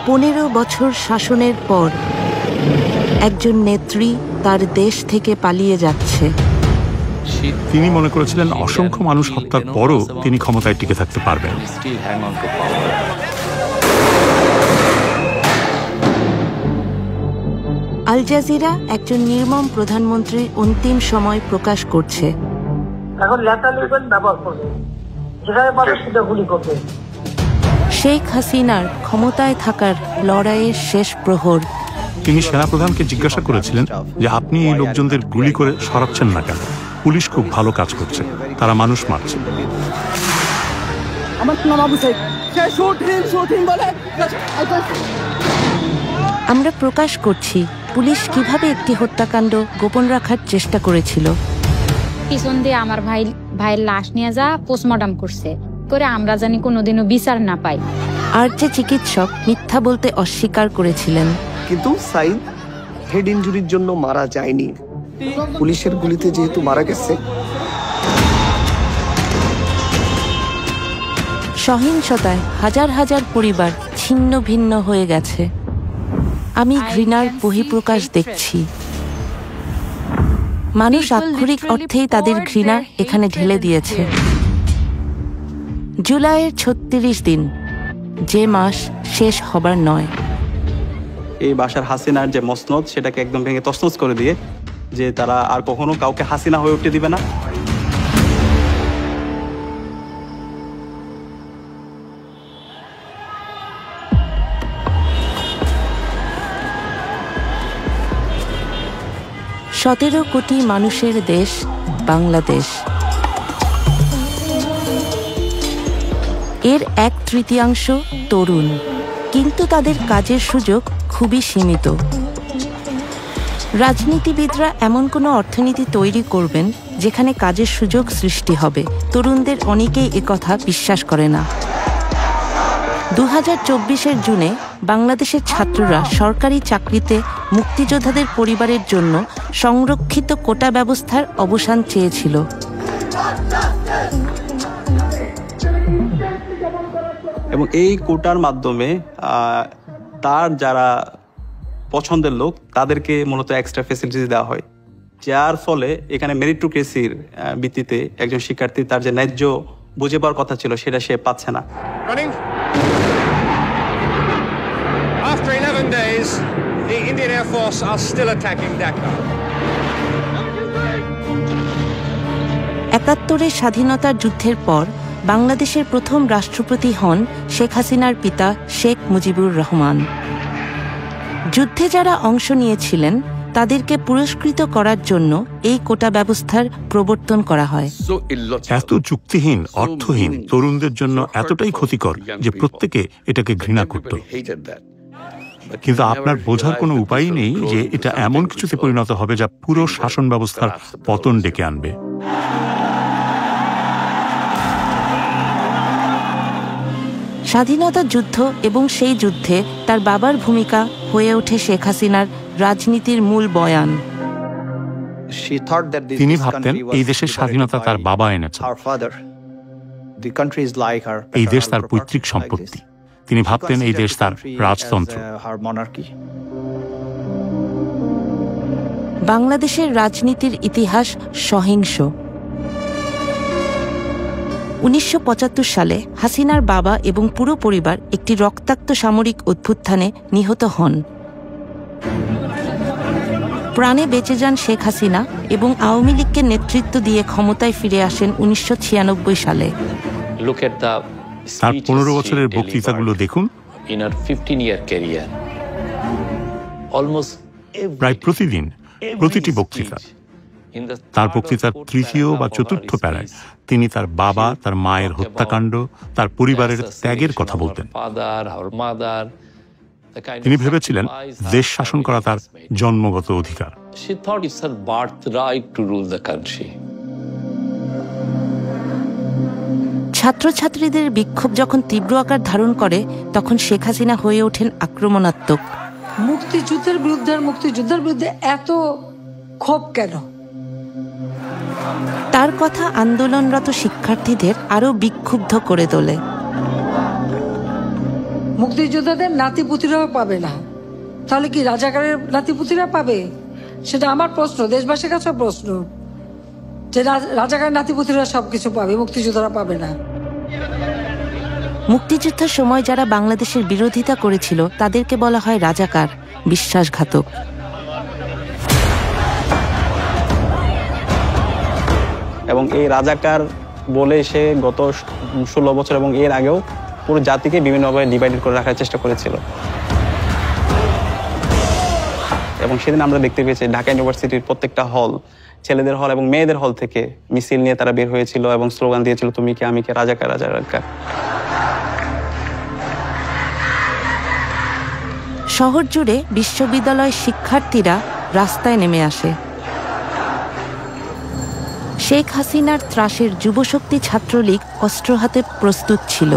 15 বছর শাসনের পর একজন নেত্রী তার দেশ থেকে পালিয়ে যাচ্ছে। তিনি মনে করেছিলেন অসংখ্য মানুষ হত্যার পরও তিনি ক্ষমতায় টিকে থাকতে পারবেন। আল জাজিরা একজন নির্মম প্রধানমন্ত্রীর অন্তিম সময় প্রকাশ করছে। এখন লেটার লিখবেন, ব্যবহার করবেন, যেখানে পাবে সেটা গুলি করবে। শেখ হাসিনার ক্ষমতায় থাকার লড়াইয়ের শেষ প্রহর। তিনি সেনাপ্রধানকে জিজ্ঞাসা করেছিলেন যে আপনি এই লোকজনদের গুলি করে সরাচ্ছেন না কেন? পুলিশ খুব ভালো কাজ করছে, তারা মানুষ মারছে। আমরা প্রকাশ করছি পুলিশ কিভাবে একটি হত্যাকাণ্ড গোপন রাখার চেষ্টা করেছিল। পিছন দিয়ে আমার ভাইয়ের লাশ নিয়ে যা পোস্টমর্টম করছে, করে আমরা জানি কোনোদিনও বিচার না পাই। আর যে চিকিৎসক মিথ্যা বলতে অস্বীকার করেছিলেন। কিন্তু সাইদ হেড ইনজুরির জন্য মারা যায়নি, পুলিশের গুলিতে যেহেতু মারা গেছে। সহিংসতায় হাজার হাজার পরিবার ছিন্ন ভিন্ন হয়ে গেছে। আমি ঘৃণার বহিঃপ্রকাশ দেখছি। মানুষ আক্ষরিক অর্থেই তাদের ঘৃণা এখানে ঢেলে দিয়েছে। জুলাইয়ের 36 দিন, যে মাস শেষ হবার নয়। এই বাশার হাসিনার যে মসনদ, সেটাকে একদম ভেঙে তছনছ করে দিয়ে যে তারা আর কখনো কাউকে হাসিনা হয়ে উঠতে দিবে না। সতেরো কোটি মানুষের দেশ বাংলাদেশ। এর 1/3 তরুণ, কিন্তু তাদের কাজের সুযোগ খুবই সীমিত। রাজনীতিবিদরা এমন কোনো অর্থনীতি তৈরি করবেন যেখানে কাজের সুযোগ সৃষ্টি হবে। তরুণদের অনেকেই একথা বিশ্বাস করে না। 2024-এর জুনে বাংলাদেশের ছাত্ররা সরকারি চাকরিতে মুক্তিযোদ্ধাদের পরিবারের জন্য সংরক্ষিত কোটা ব্যবস্থার অবসান চেয়েছিল। এবং এই কোটার মাধ্যমে তার যারা পছন্দের লোক তাদেরকে মূলত এক্সট্রা ফ্যাসিলিটিস দেওয়া হয়, যার ফলে এখানে মেরিটোক্রেসির ভিত্তিতে একজন শিক্ষার্থী তার যে ন্যায্য বুঝে পাওয়ার কথা ছিল সেটা সে পাচ্ছে না। After 11 days, the Indian Air Force are still attacking Dhaka. 71-এর স্বাধীনতার যুদ্ধের পর বাংলাদেশের প্রথম রাষ্ট্রপতি হন শেখ হাসিনার পিতা শেখ মুজিবুর রহমান। যুদ্ধে যারা অংশ নিয়েছিলেন তাদেরকে পুরস্কৃত করার জন্য এই কোটা ব্যবস্থার প্রবর্তন করা হয়। এত যুক্তিহীন, অর্থহীন, তরুণদের জন্য এতটাই ক্ষতিকর যে প্রত্যেকে এটাকে ঘৃণা করত। কিন্তু আপনার বোঝার কোনো উপায় নেই যে এটা এমন কিছুতে পরিণত হবে যা পুরো শাসন ব্যবস্থার পতন ডেকে আনবে। স্বাধীনতা যুদ্ধ এবং সেই যুদ্ধে তার বাবার ভূমিকা হয়ে ওঠে শেখ হাসিনার রাজনীতির মূল বয়ান। তিনি ভাবতেন এই দেশের স্বাধীনতা তার বাবা এনেছে, এই দেশ তার পৈতৃক সম্পত্তি। তিনি ভাবতেন এই দেশ তার রাজতন্ত্র। বাংলাদেশের রাজনীতির ইতিহাস সহিংস। 1975 সালে হাসিনার বাবা এবং পুরো পরিবার একটি রক্তাক্ত সামরিক অভ্যুত্থানে নিহত হন। প্রাণে বেঁচে যান শেখ হাসিনা এবং আওয়ামী লীগকে নেতৃত্ব দিয়ে ক্ষমতায় ফিরে আসেন 1996 সালে। তার 15 বছরের বক্তৃতাগুলো দেখুন। প্রায় প্রতিদিন, প্রতিটি বক্তৃতা, তার বক্তৃতার তৃতীয় বা চতুর্থ প্যারায় তিনি তার বাবা, তার মায়ের হত্যাকাণ্ড, তার পরিবারের ত্যাগের কথা বলতেন। তিনি ভেবেছিলেন দেশ শাসন করা তার জন্মগত অধিকার। ছাত্রছাত্রীদের বিক্ষোভ যখন তীব্র আকার ধারণ করে তখন শেখ হাসিনা হয়ে ওঠেন আক্রমণাত্মক। মুক্তিযুদ্ধের বিরুদ্ধে এত ক্ষোভ কেন? তার কথা আন্দোলনরত শিক্ষার্থীদের আরো বিক্ষুব্ধ করে তোলে। মুক্তিযোদ্ধাদের নাতিপুতিরাও পাবে না, তাহলে কি রাজাকারের নাতিপুতিরা পাবে? সেটা আমার প্রশ্ন, দেশবাসীর কাছে প্রশ্ন, যে রাজাকারের নাতিপুতিরা সবকিছু পাবে, মুক্তিযোদ্ধারা পাবে না। মুক্তিযুদ্ধের সময় যারা বাংলাদেশের বিরোধিতা করেছিল তাদেরকে বলা হয় রাজাকার, বিশ্বাসঘাতক। এবং এই রাজাকার বলে সে গত 16 বছর এবং এর আগেও পুরো জাতিকে বিভিন্নভাবে ডিভাইডেড করে রাখার চেষ্টা করেছিল। এবং সেদিন আমরা দেখতে পেয়েছি ঢাকা ইউনিভার্সিটির প্রত্যেকটা হল, ছেলেদের হল এবং মেয়েদের হল থেকে মিছিল নিয়ে তারা বের হয়েছিল এবং স্লোগান দিয়েছিল, তুমি কে আমি কে, রাজাকার রাজাকার। শহর জুড়ে বিশ্ববিদ্যালয় শিক্ষার্থীরা রাস্তায় নেমে আসে। শেখ হাসিনার ত্রাসের যুবশক্তি ছাত্রলীগ অস্ত্র হাতে প্রস্তুত ছিল।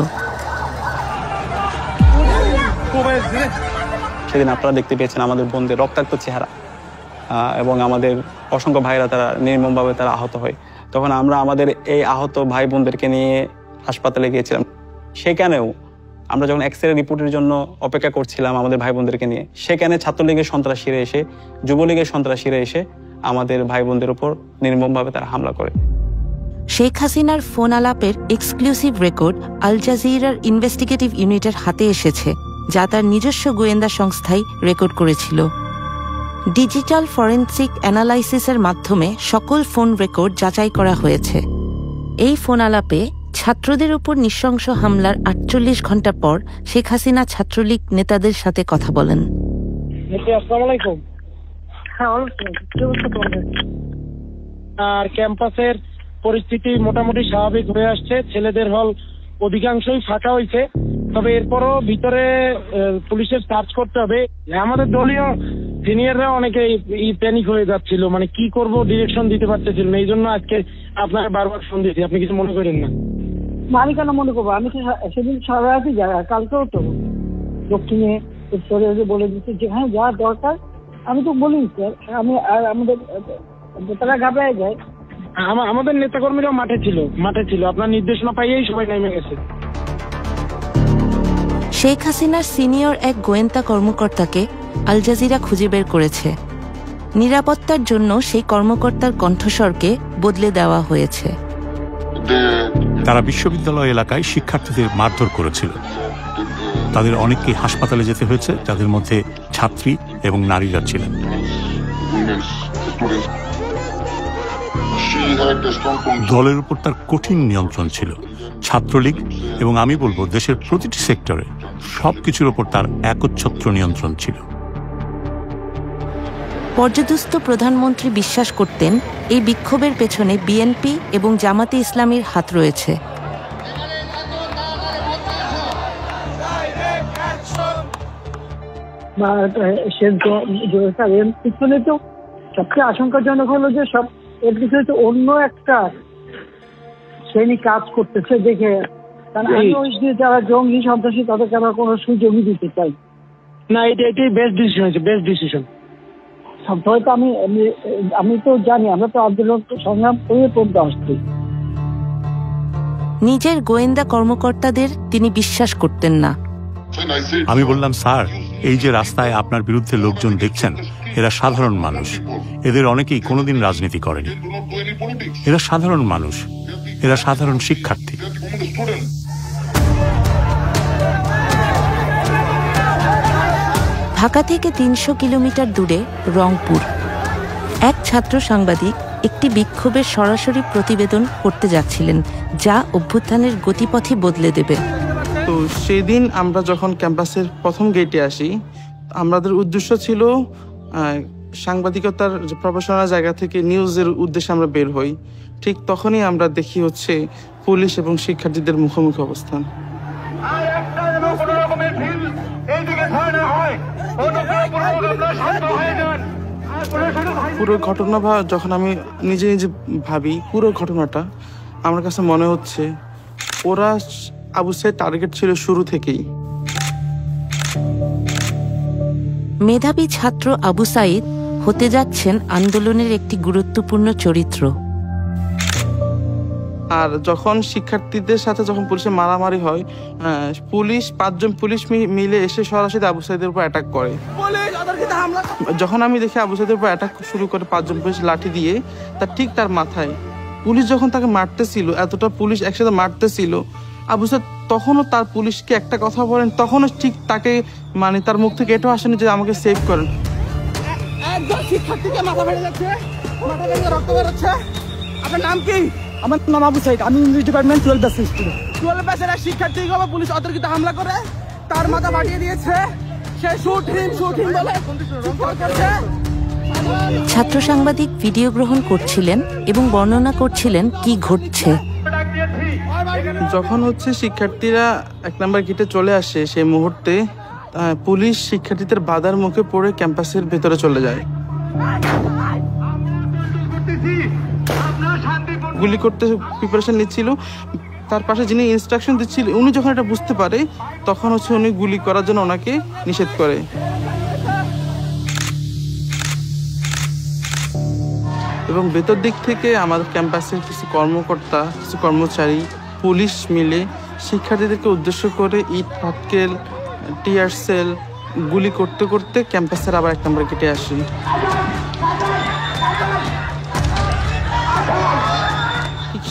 সেদিন আপনারা দেখতে পেয়েছেন আমাদের বোনদের রক্তাক্ত চেহারা এবং আমাদের অসংখ্য ভাইরা তারা নির্মমভাবে তারা আহত হয়। তখন আমরা আমাদের এই আহত ভাই বোনদেরকে নিয়ে হাসপাতালে গিয়েছিলাম। সেখানেও আমরা যখন এক্সরে রিপোর্টের জন্য অপেক্ষা করছিলাম আমাদের ভাই বোনদেরকে নিয়ে, সেখানে ছাত্রলীগের সন্ত্রাসীরা এসে, যুবলীগের সন্ত্রাসীরা এসে আমাদের ভাই বোনদের উপর নির্মমভাবে তারা হামলা করে। শেখ হাসিনার ফোন আলাপের এক্সক্লুসিভ রেকর্ড আল জাজিরার ইনভেস্টিগেটিভ ইউনিটের হাতে এসেছে, যা তার নিজস্ব গোয়েন্দা সংস্থাই রেকর্ড করেছিল। ডিজিটাল ফরেনসিক অ্যানালাইসিসের মাধ্যমে সকল ফোন রেকর্ড যাচাই করা হয়েছে। এই ফোন আলাপে ছাত্রদের উপর নৃশংস হামলার 48 ঘন্টা পর শেখ হাসিনা ছাত্রলীগ নেতাদের সাথে কথা বলেন। আর ক্যাম্পাসের পরিস্থিতি মোটামুটি স্বাভাবিক হয়ে আসছে, ছেলেদের হল অধিকাংশই ফাঁকা হয়েছে, তবে এরপরও ভিতরে পুলিশের সার্চ করতে হবে। আমাদের দলীয় সিনিয়ররা অনেকে প্যানিক হয়ে যাচ্ছিল, মানে কি করব ডিরেকশন দিতে পারতেছিল না। এই জন্য আজকে আপনাকে বারবার ফোন দিয়েছি, আপনি কিছু মনে করেন না। আমি কেন মনে করবো, আমি তো সেদিন সারা রাতই যাই, কালকেও তো দক্ষিণে উত্তরে বলে দিচ্ছি যে হ্যাঁ যা দরকার। আমি তো বলি স্যার, আমি আর আমাদের তারা ঘাবড়ায় যায়। আমাদের নেতাকর্মীরাও মাঠে ছিল, আপনার নির্দেশনা পাইয়েই সবাই নেমে গেছে। শেখ হাসিনার সিনিয়র এক গোয়েন্দা কর্মকর্তাকে আল জাজিরা খুঁজে বের করেছে। নিরাপত্তার জন্য সেই কর্মকর্তার কণ্ঠস্বরকে বদলে দেওয়া হয়েছে। তারা বিশ্ববিদ্যালয় এলাকায় শিক্ষার্থীদের মারধর করেছিল। তাদের অনেককে হাসপাতালে যেতে হয়েছে, যাদের মধ্যে ছাত্রী এবং নারীরা ছিলেন। দলের উপর তার কঠিন নিয়ন্ত্রণ ছিল। ছাত্রলীগ এবং আমি বলবো দেশের প্রতিটি সেক্টরে সবকিছুর উপর তার একচ্ছত্র নিয়ন্ত্রণ ছিল। পর্যদুস্ত প্রধানমন্ত্রী বিশ্বাস করতেন এই বিক্ষোভের পেছনে বিএনপি এবং জামাতে ইসলামীর হাত রয়েছে। পিছনে তো সবচেয়ে আশঙ্কাজনক হলো যে সব এর পিছনে তো অন্য একটা শ্রেণী কাজ করতেছে দেখে, কারণ আমি ওই যে যারা জঙ্গি সন্ত্রাসী তাদেরকে আমরা কোনো সুযোগই দিতে চাই না। এটাই বেস্ট ডিসিশন হয়েছে, বেস্ট ডিসিশন। হয়তো আমি তো জানি, আমরা তো আন্দোলন সংগ্রাম করে পড়তে আসছি। নিজের গোয়েন্দা কর্মকর্তাদের তিনি বিশ্বাস করতেন না। আমি বললাম, স্যার, এই যে রাস্তায় আপনার বিরুদ্ধে লোকজন দেখছেন, এরা সাধারণ মানুষ। এদের অনেকেই কোনোদিন রাজনীতি করেনি। এরা সাধারণ মানুষ, এরা সাধারণ শিক্ষার্থী। ঢাকা থেকে 300 কিলোমিটার দূরে রংপুর এক ছাত্র সাংবাদিক একটি বিক্ষোভের সরাসরি প্রতিবেদন করতে যাচ্ছিলেন, যা অভ্যুত্থানের গতিপথই বদলে দেবে। তো সেদিন আমরা যখন ক্যাম্পাসের প্রথম গেটে আসি, আমাদের উদ্দেশ্য ছিল সাংবাদিকতার প্রফেশনাল জায়গা থেকে নিউজের উদ্দেশ্যে আমরা বের হই। ঠিক তখনই আমরা দেখি হচ্ছে পুলিশ এবং শিক্ষার্থীদের মুখোমুখি অবস্থান। পুরো ঘটনা যখন আমি নিজে নিজে ভাবি, পুরো ঘটনাটা আমার কাছে মনে হচ্ছে ওরা আবু সাইদ টার্গেট ছিল শুরু থেকেই। মেধাবী ছাত্র আবু সাইদ হতে যাচ্ছেন আন্দোলনের একটি গুরুত্বপূর্ণ চরিত্র। আর যখন শিক্ষার্থীদের সাথে যখন পুলিশের মারামারি হয়, পুলিশ 5 জন পুলিশ মিলে এসে সরাসরি আবু সাঈদের উপর অ্যাটাক করে। যখন আমি দেখি আবু সাঈদের উপর অ্যাটাক শুরু করে 5 জন পুলিশ লাঠি দিয়ে, ঠিক তার মাথায় পুলিশ যখন তাকে মারতেছিল, এতটা পুলিশ একসাথে মারতেছিল, আবু সাঈদ তখনও তার পুলিশকে একটা কথা বলেন, তখনও ঠিক তাকে মানে তার মুখ থেকে এটাও আসেনি যে আমাকে সেভ করেন। একজন শিক্ষার্থীকে মাথা ফেটে যাচ্ছে, মাথা থেকে রক্ত বেরোচ্ছে। আপনার নাম কি? আমার নাম আবু সাঈদ, আমি ইংলিশ ডিপার্টমেন্ট 12 ব্যাচ স্টুডেন্ট। 12 ব্যাচের শিক্ষার্থীকে পুলিশ অতর্কিত হামলা করে তার মাথা ফাটিয়ে দিয়েছে। সে শুট হিম বলে ছাত্র সাংবাদিক ভিডিও গ্রহণ করছিলেন এবং বর্ণনা করছিলেন কি ঘটছে। যখন শিক্ষার্থীরা 1 নম্বর গেটে চলে আসে, সেই মুহূর্তে পুলিশ শিক্ষার্থীদের বাধার মুখে পড়ে ক্যাম্পাসের ভেতরে চলে যায়। গুলি করতে প্রিপারেশন নিচ্ছিল, তার পাশে যিনি ইনস্ট্রাকশন দিচ্ছিল উনি যখন এটা বুঝতে পারে, তখন উনি গুলি করার জন্য ওনাকে নিষেধ করে। এবং ভেতর দিক থেকে আমাদের ক্যাম্পাসের কিছু কর্মকর্তা, কিছু কর্মচারী, পুলিশ মিলে শিক্ষার্থীদেরকে উদ্দেশ্য করে ইট পাটকেল, টিয়ার সেল গুলি করতে করতে ক্যাম্পাসের আবার 1 নম্বর গেটে আসে।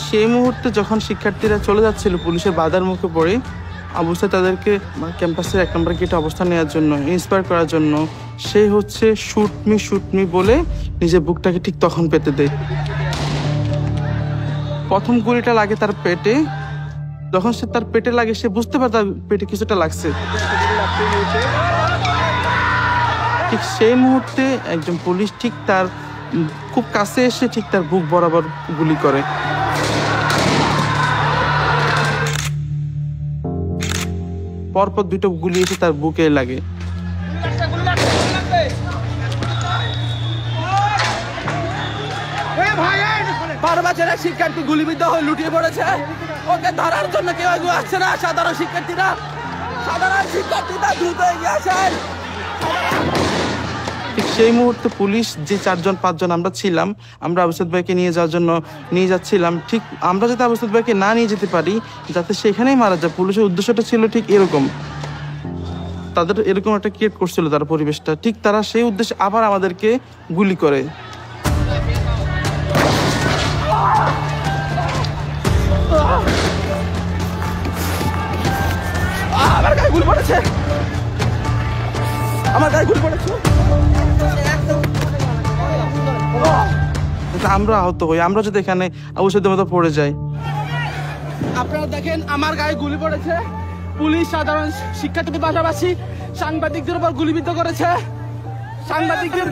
সেই মুহূর্তে যখন শিক্ষার্থীরা চলে যাচ্ছিল পুলিশের বাধার মুখে পড়ে, আবু সাঈদ তাদেরকে ক্যাম্পাসের 1 নম্বর গেটে অবস্থান নেওয়ার জন্য, ইন্সপায়ার করার জন্য সে শুট মি বলে নিজের বুকটাকে ঠিক তখন পেতে দেয়। প্রথম গুলিটা লাগে তার পেটে। যখন সে তার পেটে লাগে, সে বুঝতে পারে তার পেটে কিছুটা লাগছে। ঠিক সেই মুহূর্তে একজন পুলিশ ঠিক তার খুব কাছে এসে ঠিক তার বুক বরাবর গুলি করে। পরপর 2টো গুলি এসে তার বুকে লাগে। শিক্ষার্থী গুলিবিদ্ধ হয়ে লুটিয়ে পড়েছে, ওকে ধরার জন্য কেউ আসছে না। সাধারণ শিক্ষার্থীরা দ্রুত এগিয়ে আসেন। ঠিক সেই মুহূর্তে পুলিশ যে 4-5 জন আমরা ছিলাম, আমরা আবু সাঈদ ভাইকে নিয়ে যাওয়ার জন্য নিয়ে যাচ্ছিলাম। ঠিক আমরা যাতে আবু সাঈদ ভাইকে না নিয়ে যেতে পারি, যাতে সেখানেই মারা যায়, পুলিশের উদ্দেশ্যটা ছিল ঠিক এরকম। তাদের এরকম একটা ক্রিয়েট করছিল তারা পরিবেশটা। ঠিক তারা সেই উদ্দেশ্যে আবার আমাদেরকে গুলি করে। আমার গায়ে গুলি পড়েছে, আমার গায়ে গুলি পড়েছে। আমরা আহত হই, আমরা যদি এখানে আবু সাঈদের মতো পড়ে যাই। আপনারা দেখেন আমার গায়ে গুলি পড়েছে। পুলিশ সাধারণ শিক্ষার্থীদের পাশাপাশি সাংবাদিকদের উপর গুলিবিদ্ধ করেছে। সাংবাদিকের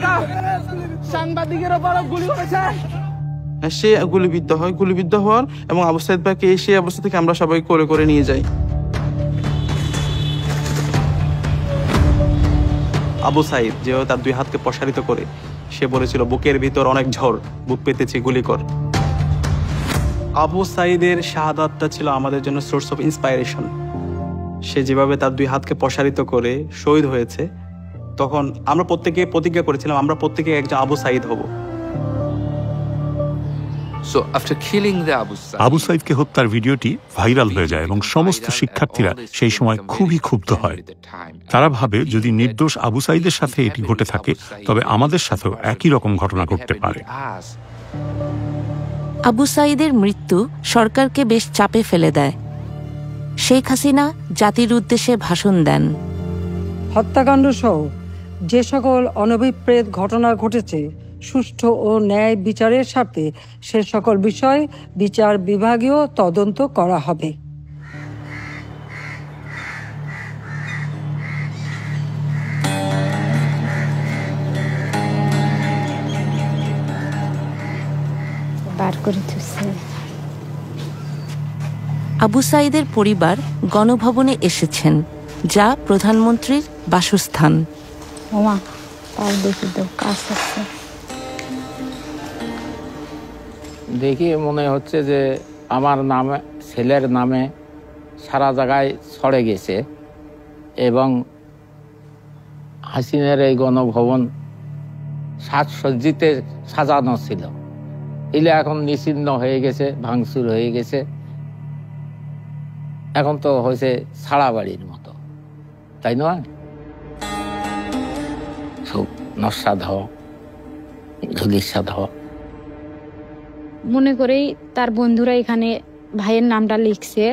উপর গুলি করেছে। সে গুলিবিদ্ধ হওয়ার এবং আবু সাঈদ ভাইকে সেই অবস্থা থেকে আমরা সবাই করে নিয়ে যাই। আবু সাঈদ যেভাবে তার 2 হাতকে প্রসারিত করে সে বলেছিল, বুকের ভিতর অনেক ঝড়, বুক পেতেছি, গুলি কর। আবু সাঈদের শাহাদাতটা ছিল আমাদের জন্য সোর্স অফ ইন্সপায়ারেশন। সে যেভাবে তার 2 হাতকে প্রসারিত করে শহীদ হয়েছে, তখন আমরা প্রত্যেকে প্রতিজ্ঞা করেছিলাম আমরা প্রত্যেকে একজন আবু সাঈদ হব। আবু সাঈদকে হত্যার ভিডিওটি ভাইরাল হয়ে যায় এবং সমস্ত শিক্ষার্থীরা সেই সময় খুবই ক্ষুব্ধ হয়। তারা ভাবে, যদি নির্দোষ আবু সাঈদের সাথে এটি ঘটে থাকে, তবে আমাদের সাথেও একই রকম ঘটনা ঘটতে পারে। আবু সাঈদের মৃত্যু সরকারকে বেশ চাপে ফেলে দেয়। শেখ হাসিনা জাতির উদ্দেশ্যে ভাষণ দেন। হত্যাকাণ্ড সহ যে সকল অনভিপ্রেত ঘটনা ঘটেছে, সুষ্ঠু ও ন্যায় বিচারের স্বার্থে সে সকল বিষয় বিচার বিভাগীয় তদন্ত করা হবে। আবু সাঈদের পরিবার গণভবনে এসেছেন, যা প্রধানমন্ত্রীর বাসস্থান। দেখি মনে হচ্ছে যে আমার নামে, ছেলের নামে সারা জায়গায় ছড়ে গেছে এবং হাসিনের এই গণভবন সাজসজ্জিতে সাজানো ছিল। এলে এখন নিশ্চিহ্ন হয়ে গেছে, ভাঙচুর হয়ে গেছে, এখন তো হয়েছে ছাড়া বাড়ির মতো, তাই নয়? সব নস্বাদ হওয়া, ধুলিস্বাদ হওয়া। মনে করেই তার বন্ধুরা এখানে ভাইয়ের নামটা লিখছে,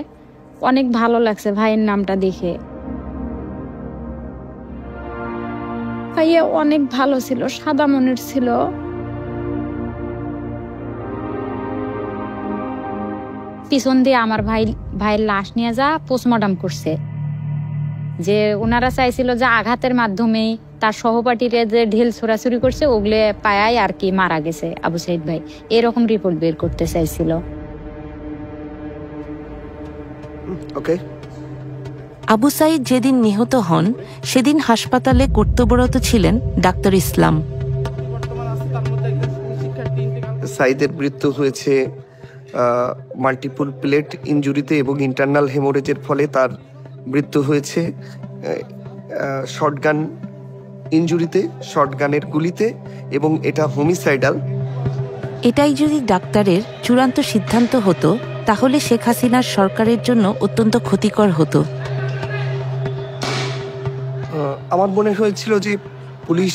অনেক ভালো লাগছে ভাইয়ের নামটা দেখে। ভাইয়া অনেক ভালো ছিল, সাদা মনের ছিল। পিছন দিয়ে আমার ভাইয়ের লাশ নিয়ে যা পোস্টমর্টম করছে। যে ওনারা চাইছিল যে আঘাতের মাধ্যমেই তার সহপাঠীরা যে ঢিল ছোড়াছুরি করছে ওগুলো পায়াই আর কি মারা গেছে আবু সাইদ ভাই, এরকম রিপোর্ট বের করতে চাইছিল। ওকে। আবু সাইদ যেদিন নিহত হন সেদিন হাসপাতালে কর্তব্যরত ছিলেন ডাক্তার ইসলাম। সাইদের মৃত্যু হয়েছে মাল্টিপল প্লেট ইনজুরিতে এবং ইন্টারনাল হেমোরেজের ফলে তার মৃত্যু হয়েছে শর্টগান ইনজুরিতে, শর্টগানের গুলিতে, এবং এটা হোমিসাইডাল। এটাই যদি ডাক্তারের চূড়ান্ত সিদ্ধান্ত হতো তাহলে শেখ হাসিনার সরকারের জন্য অত্যন্ত ক্ষতিকর হতো। আমার মনে হয়েছিল যে পুলিশ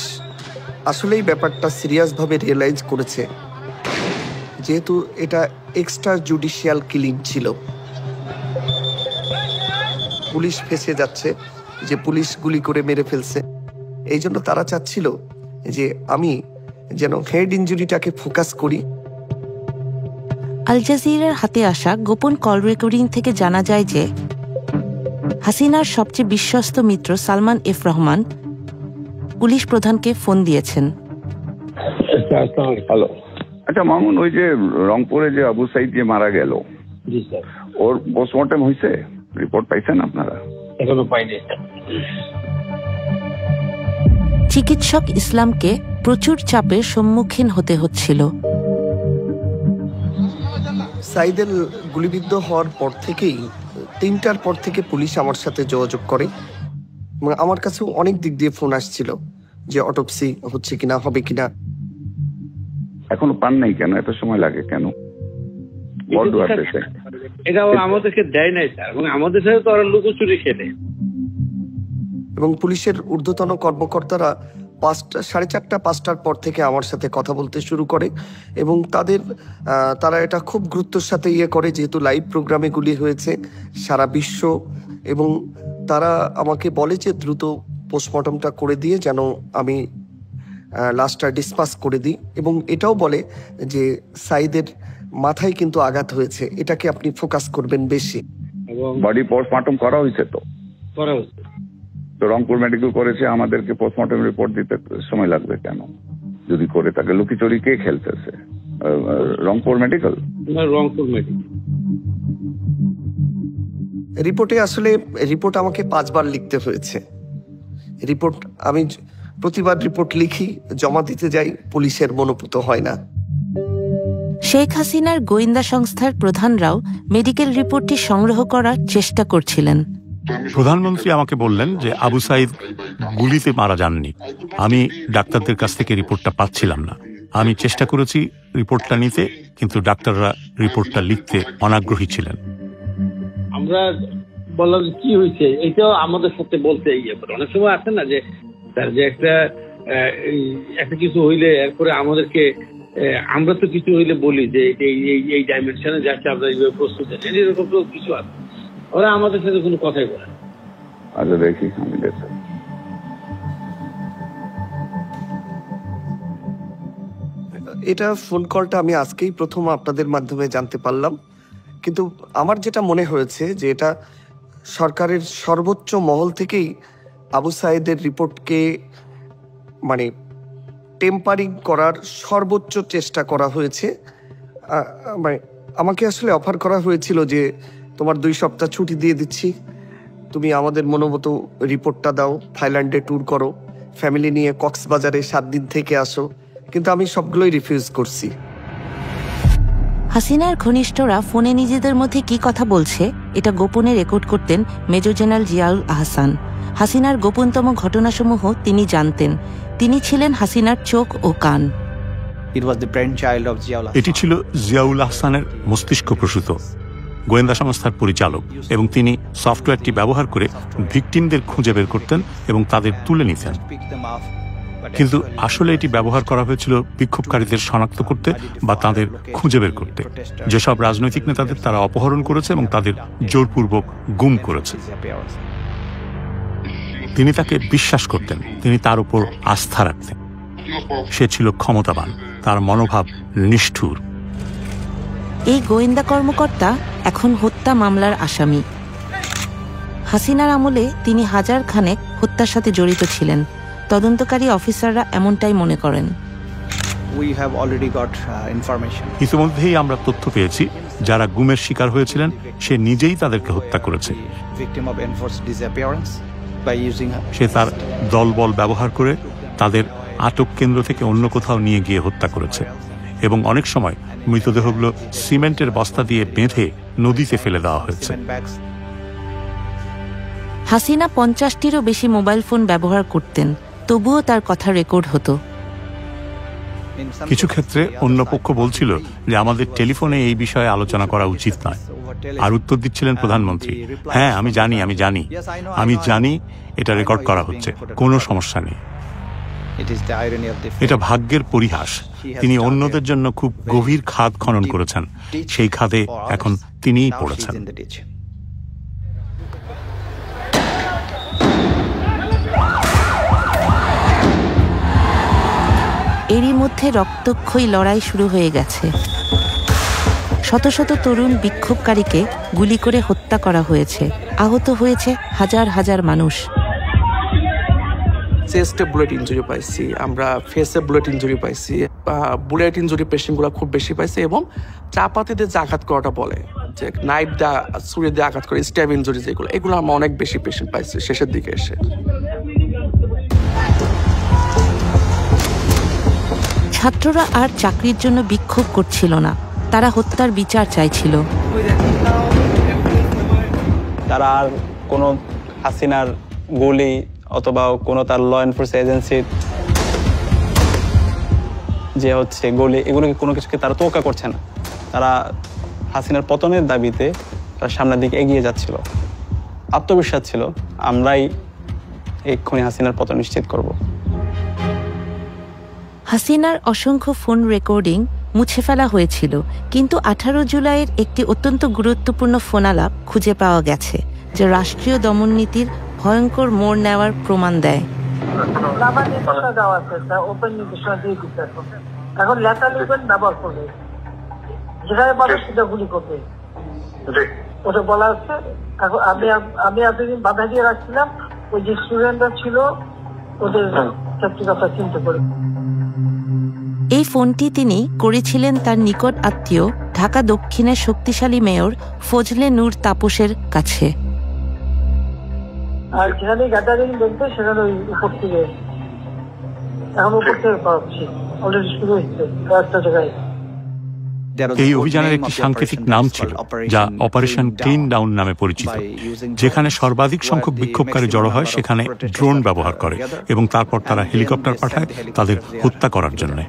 আসলেই ব্যাপারটা সিরিয়াসভাবে রিয়েলাইজ করেছে, যেহেতু এটা এক্সট্রা জুডিশিয়াল কিলিং ছিল। পুলিশ ফেঁসে যাচ্ছে যে পুলিশ গুলি করে মেরে ফেলছে, এই জন্য তারা চাচ্ছিল যে আমি যেন হেড ইনজুরিটাকে ফোকাস করি। আল জাজিরার হাতে আসা গোপন কল রেকর্ডিং থেকে জানা যায় যে হাসিনার সবচেয়ে বিশ্বস্ত মিত্র সালমান এফ রহমান পুলিশ প্রধানকে ফোন দিয়েছেন। হ্যালো, আচ্ছা মামুন, ওই যে রংপুরে যে আবু সাইদ যে মারা গেল, জি স্যার, ওর পোস্টমর্টম হয়েছে? রিপোর্ট পাইছেন আপনারা? এখনো পাইনি। চিকিৎসক ইসলামকে প্রচুর চাপের সম্মুখীন হতে হচ্ছিল। সাইদের গুলিবিদ্ধ হওয়ার পর থেকেই 3টার পর থেকে পুলিশ আমার সাথে যোগাযোগ করে। আমার কাছে অনেক দিক দিয়ে ফোন আসছিল যে অটোপসি হচ্ছে কিনা, হবে কিনা। এখনো পান নাই কেন? এত সময় লাগে কেন? এটা আমাদেরকে দেয় নাই স্যার, এবং আমাদের সাথে তো ওরা লুকোচুরি খেলে। এবং পুলিশের ঊর্ধ্বতন কর্মকর্তারা 4:30-5টার পর থেকে আমার সাথে কথা বলতে শুরু করে, এবং তারা এটা খুব গুরুত্বের সাথে করে, যেহেতু লাইভ প্রোগ্রামে গুলি হয়েছে সারা বিশ্ব, এবং তারা আমাকে বলে যে দ্রুত পোস্টমর্টমটা করে দিয়ে যেন আমি লাশটা ডিসপাস করে দিই, এবং এটাও বলে যে সাইদের মাথায় কিন্তু আঘাত হয়েছে, এটাকে আপনি ফোকাস করবেন বেশি। বডি পোস্টমর্টম করা হয়েছে তো? করা হয়েছে তো, রংপুর মেডিকেল করেছে, আমাদেরকে পোস্টমর্টম রিপোর্ট দিতে সময় লাগবে কেন? যদি করে থাকে লুকিচুরি কে খেলতেছে? Rangpur medical? Rangpur medical report আমাকে 5 বার লিখতে হয়েছে। আমি প্রতিবার রিপোর্ট লিখি, জমা দিতে যাই, পুলিশের মনোপুত হয় না। শেখ হাসিনার গোয়েন্দা সংস্থার প্রধানরাও মেডিকেল রিপোর্টটি সংগ্রহ করার চেষ্টা করছিলেন। প্রধানমন্ত্রী আমাকে বললেন যে আবু সাইদ গুলিতে মারা যাননি। আমি ডাক্তারদের কাছ থেকে রিপোর্টটা পাচ্ছিলাম না। আমি চেষ্টা করেছি রিপোর্টটা নিতে, কিন্তু ডাক্তাররা রিপোর্টটা লিখতে অনাগ্রহী ছিলেন। আমরা বললাম কি হয়েছে, এইটাও আমাদের সাথে বলতে অনেক সময় আছে না যে স্যার, যে একটা কিছু হইলে এরপরে আমাদেরকে, আমরা তো কিছু হইলে বলি যে এই ডাইমেনশনে যাচ্ছে, আমরা এইভাবে প্রস্তুত আছি, এরকম তো কিছু আছে। ওরা আমাদের সাথে কোনো কথাই বলে। আচ্ছা দেখি, আমি দেখি। এটা ফোন কলটা আমি আজকেই প্রথম আপনাদের মাধ্যমে জানতে পারলাম, কিন্তু আমার যেটা মনে হয়েছে যে এটা সরকারের সর্বোচ্চ মহল থেকেই আবু সাইদের রিপোর্টকে টেম্পারিং করার সর্বোচ্চ চেষ্টা করা হয়েছে। আমাকে আসলে অফার করা হয়েছিল যে তোমার 2 সপ্তাহ ছুটি দিয়ে দিচ্ছি, তুমি আমাদের মনোমতো রিপোর্টটা দাও, থাইল্যান্ডে ট্যুর করো, ফ্যামিলি নিয়ে কক্সবাজারে 7 দিন থেকে আসো, কিন্তু আমি সবগুলোই রিফিউজ করছি। হাসিনার ঘনিষ্ঠরা ফোনে নিজেদের মধ্যে কি কথা বলছে এটা গোপনে রেকর্ড করতেন মেজর জেনারেল জিয়াউল আহসান। হাসিনার গোপনতম ঘটনাসমূহ তিনি জানতেন। তিনি ছিলেন হাসিনার চোখ ও কান। এটি ছিল জিয়াউল আহসানের মস্তিষ্ক প্রসূত। গোয়েন্দা সংস্থার পরিচালক, এবং তিনি সফটওয়্যারটি ব্যবহার করে ভিকটিমদের খুঁজে বের করতেন এবং তাদের তুলে নিতেন। কিন্তু আসলে এটি ব্যবহার করা হয়েছিল বিক্ষোভকারীদের শনাক্ত করতে বা তাদের খুঁজে বের করতে। যেসব রাজনৈতিক নেতাদের তারা অপহরণ করেছে এবং তাদের জোরপূর্বক গুম করেছে। তিনি তাকে বিশ্বাস করতেন, তিনি তার উপর আস্থা রাখতেন। সে ছিল ক্ষমতাবান, তার মনোভাব নিষ্ঠুর। এই গোয়েন্দা কর্মকর্তা এখন হত্যা মামলার আসামি। হাসিনার আমলে তিনি হাজার খানেক হত্যার সাথে জড়িত ছিলেন। তদন্তকারী অফিসাররা এমনটাই মনে করেন। ইতিমধ্যেই আমরা তথ্য পেয়েছি, যারা গুমের শিকার হয়েছিলেন সে নিজেই তাদেরকে হত্যা করেছে। সে তার দলবল ব্যবহার করে তাদের আটক কেন্দ্র থেকে অন্য কোথাও নিয়ে গিয়ে হত্যা করেছে, এবং অনেক সময় মৃতদেহগুলো সিমেন্টের বস্তা দিয়ে বেঁধে নদীতে ফেলে দেওয়া হয়েছে। হাসিনা 50টিরও বেশি মোবাইল ফোন ব্যবহার করতেন, তবুও তার কথা রেকর্ড হতো। কিছু ক্ষেত্রে অন্য পক্ষ বলছিল যে আমাদের টেলিফোনে এই বিষয়ে আলোচনা করা উচিত নয়, আর উত্তর দিচ্ছিলেন প্রধানমন্ত্রী, হ্যাঁ আমি জানি এটা রেকর্ড করা হচ্ছে, কোনো সমস্যা নেই। এটা ভাগ্যের পরিহাস। তিনি অন্যদের জন্য খুব গভীর খাদ খনন করেছেন, সেই খাদে এখন তিনিই পড়েছেন। এরই মধ্যে রক্তক্ষয়ী লড়াই শুরু হয়ে গেছে। শত শত তরুণ বিক্ষোভকারীকে গুলি করে হত্যা করা হয়েছে, আহত হয়েছে হাজার হাজার মানুষ। চেস্টে বুলেট ইঞ্জুরি পাইছি, আমরা ফেসে বুলেট ইঞ্জুরি পাইছি, বুলেট ইঞ্জুরি পেশেন্টগুলো খুব বেশি পাইছে, এবং চাপাতিতে যে আঘাত করাটা বলে, যে নাইফ দিয়ে ছুরি দিয়ে আঘাত করে স্ট্যাব ইঞ্জুরি, এগুলো আমরা অনেক বেশি পেশেন্ট পাইছি শেষের দিকে এসে। ছাত্ররা আর চাকরির জন্য বিক্ষোভ করছিল না, তারা হত্যার বিচার চাইছিল। তারা আর কোনো হাসিনার গুলি অথবা কোনো তার ল এনফোর্সমেন্ট এজেন্সির যে হচ্ছে গুলি, এগুলোকে কোনো কিছুকে তারা তোয়াক্কা করছে না। তারা হাসিনার পতনের দাবিতে তারা সামনের দিকে এগিয়ে যাচ্ছিল। আত্মবিশ্বাস ছিল আমরাই এক্ষুনি হাসিনার পতন নিশ্চিত করব। হাসিনার অসংখ্য ফোন রেকর্ডিং মুছে ফেলা হয়েছিল, কিন্তু 18 জুলাইয়ের একটি অত্যন্ত গুরুত্বপূর্ণ ফোনালাপ খুঁজে পাওয়া গেছে, যা রাষ্ট্রীয় দমননীতির ভয়ঙ্কর মোড় নেওয়ার প্রমাণ দেয়। এখন লেখা লিখবেন, ব্যবহার করবে, যেখানে পাবে সেটা গুলি করবে, ওটা বলা হচ্ছে। এখন আমি এতদিন বাধা দিয়ে রাখছিলাম, ওই যে স্টুডেন্টরা ছিল ওদের সত্যি কথা চিন্তা করে। এই ফোনটি তিনি করেছিলেন তার নিকট আত্মীয় ঢাকা দক্ষিণের শক্তিশালী মেয়র ফজলে নূর তাপসের কাছে। আর যেখানে গ্যাদারিং দেখবে সেখানে ওই উপর থেকে, এখন উপর থেকে পাচ্ছি, অলরেডি শুরু হচ্ছে কয়েকটা জায়গায়। এই অভিযানের একটি সাংকেতিক নাম ছিল, যা অপারেশন ক্লিন ডাউন নামে পরিচিত, যেখানে সর্বাধিক সংখ্যক বিক্ষোভকারী জড়ো হয় সেখানে ড্রোন ব্যবহার করে, এবং তারপর তারা হেলিকপ্টার পাঠায় তাদের হত্যা করার জন্য।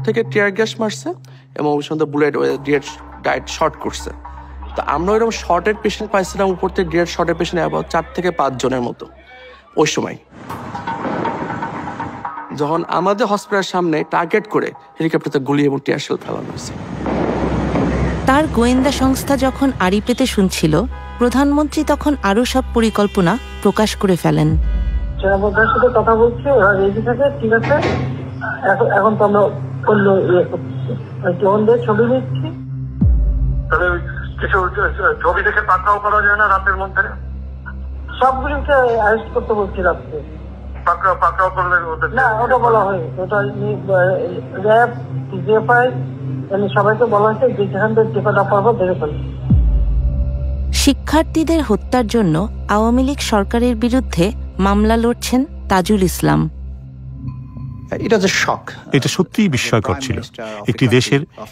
থেকে টিয়ার গ্যাস মারছে এবং ওই সঙ্গে বুলেট ডাইরেক্ট শর্ট করছে। তো আমরা ওইরকম শর্টের পেশেন্ট পাইছিলাম উপর থেকে, ডিরেক্ট শর্টের পেশেন্ট অ্যাবাউট 4 থেকে 5 জনের মতো ওই সময়। যখন আমাদের হসপিটালের সামনে টার্গেট করে হেলিকপ্টারতে গুলি এবং টিয়ার শেল ফেলানো হয়েছে। তার গোয়েন্দা সংস্থা যখন আড়ি পেতে শুনছিল, প্রধানমন্ত্রী তখন আরো সব পরিকল্পনা প্রকাশ করে ফেলেন। সেনাপ্রধানের সাথে কথা বলছি, ওরা রেডি থাকে, ঠিক আছে, এখন তো আমরা অন্য ছবি নিচ্ছি, তবে কিছু ছবি দেখে পাকড়াও করা যায় না রাতের মধ্যে? সবগুলিকে অ্যারেস্ট করতে বলছি রাত্রে। পাকড়াও করলে না, ওটা বলা হয়, ওটা র্যাব, জিএফআই, সবাইকে বলা হয়েছে যে যেখান থেকে যে কটা পারবো দেখে ফেলবে। শিক্ষার্থীদের হত্যার জন্য আওয়ামী লীগ সরকারের বিরুদ্ধে মামলা লড়ছেন তাজুল ইসলাম। এটা সত্যিই বিস্ময়কর ছিল।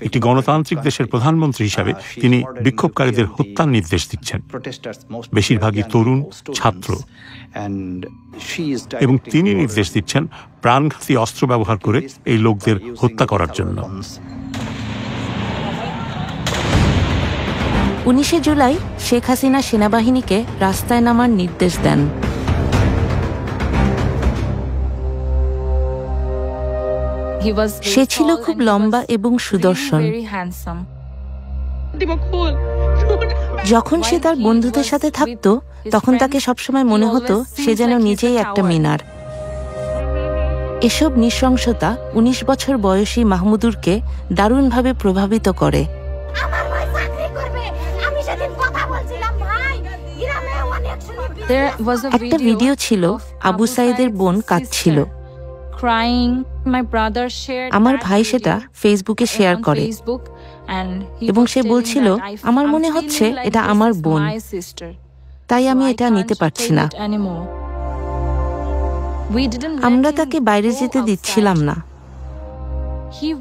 একটি গণতান্ত্রিক দেশের প্রধানমন্ত্রী হিসাবে তিনি বিক্ষোভকারীদের হত্যার নির্দেশ দিচ্ছেন, বেশিরভাগই তরুণ ছাত্র, এবং তিনি নির্দেশ দিচ্ছেন প্রাণঘাতী অস্ত্র ব্যবহার করে এই লোকদের হত্যা করার জন্য। 19 জুলাই শেখ হাসিনা সেনাবাহিনীকে রাস্তায় নামার নির্দেশ দেন। সে ছিল খুব লম্বা এবং সুদর্শন। যখন সে তার বন্ধুদের সাথে থাকত তখন তাকে সবসময় মনে হতো সে যেন নিজেই একটা মিনার। এসব নৃশংসতা 19 বছর বয়সী মাহমুদুরকে দারুণভাবে প্রভাবিত করে। একটা ভিডিও ছিল, আবু সাইদের বোন কাঁদছিল। আমার ভাই সেটা ফেসবুকে শেয়ার করে এবং সে বলছিল, আমার মনে হচ্ছে এটা আমার বোন, তাই আমি এটা নিতে পারছি না। আমরা তাকে বাইরে যেতে দিচ্ছিলাম না।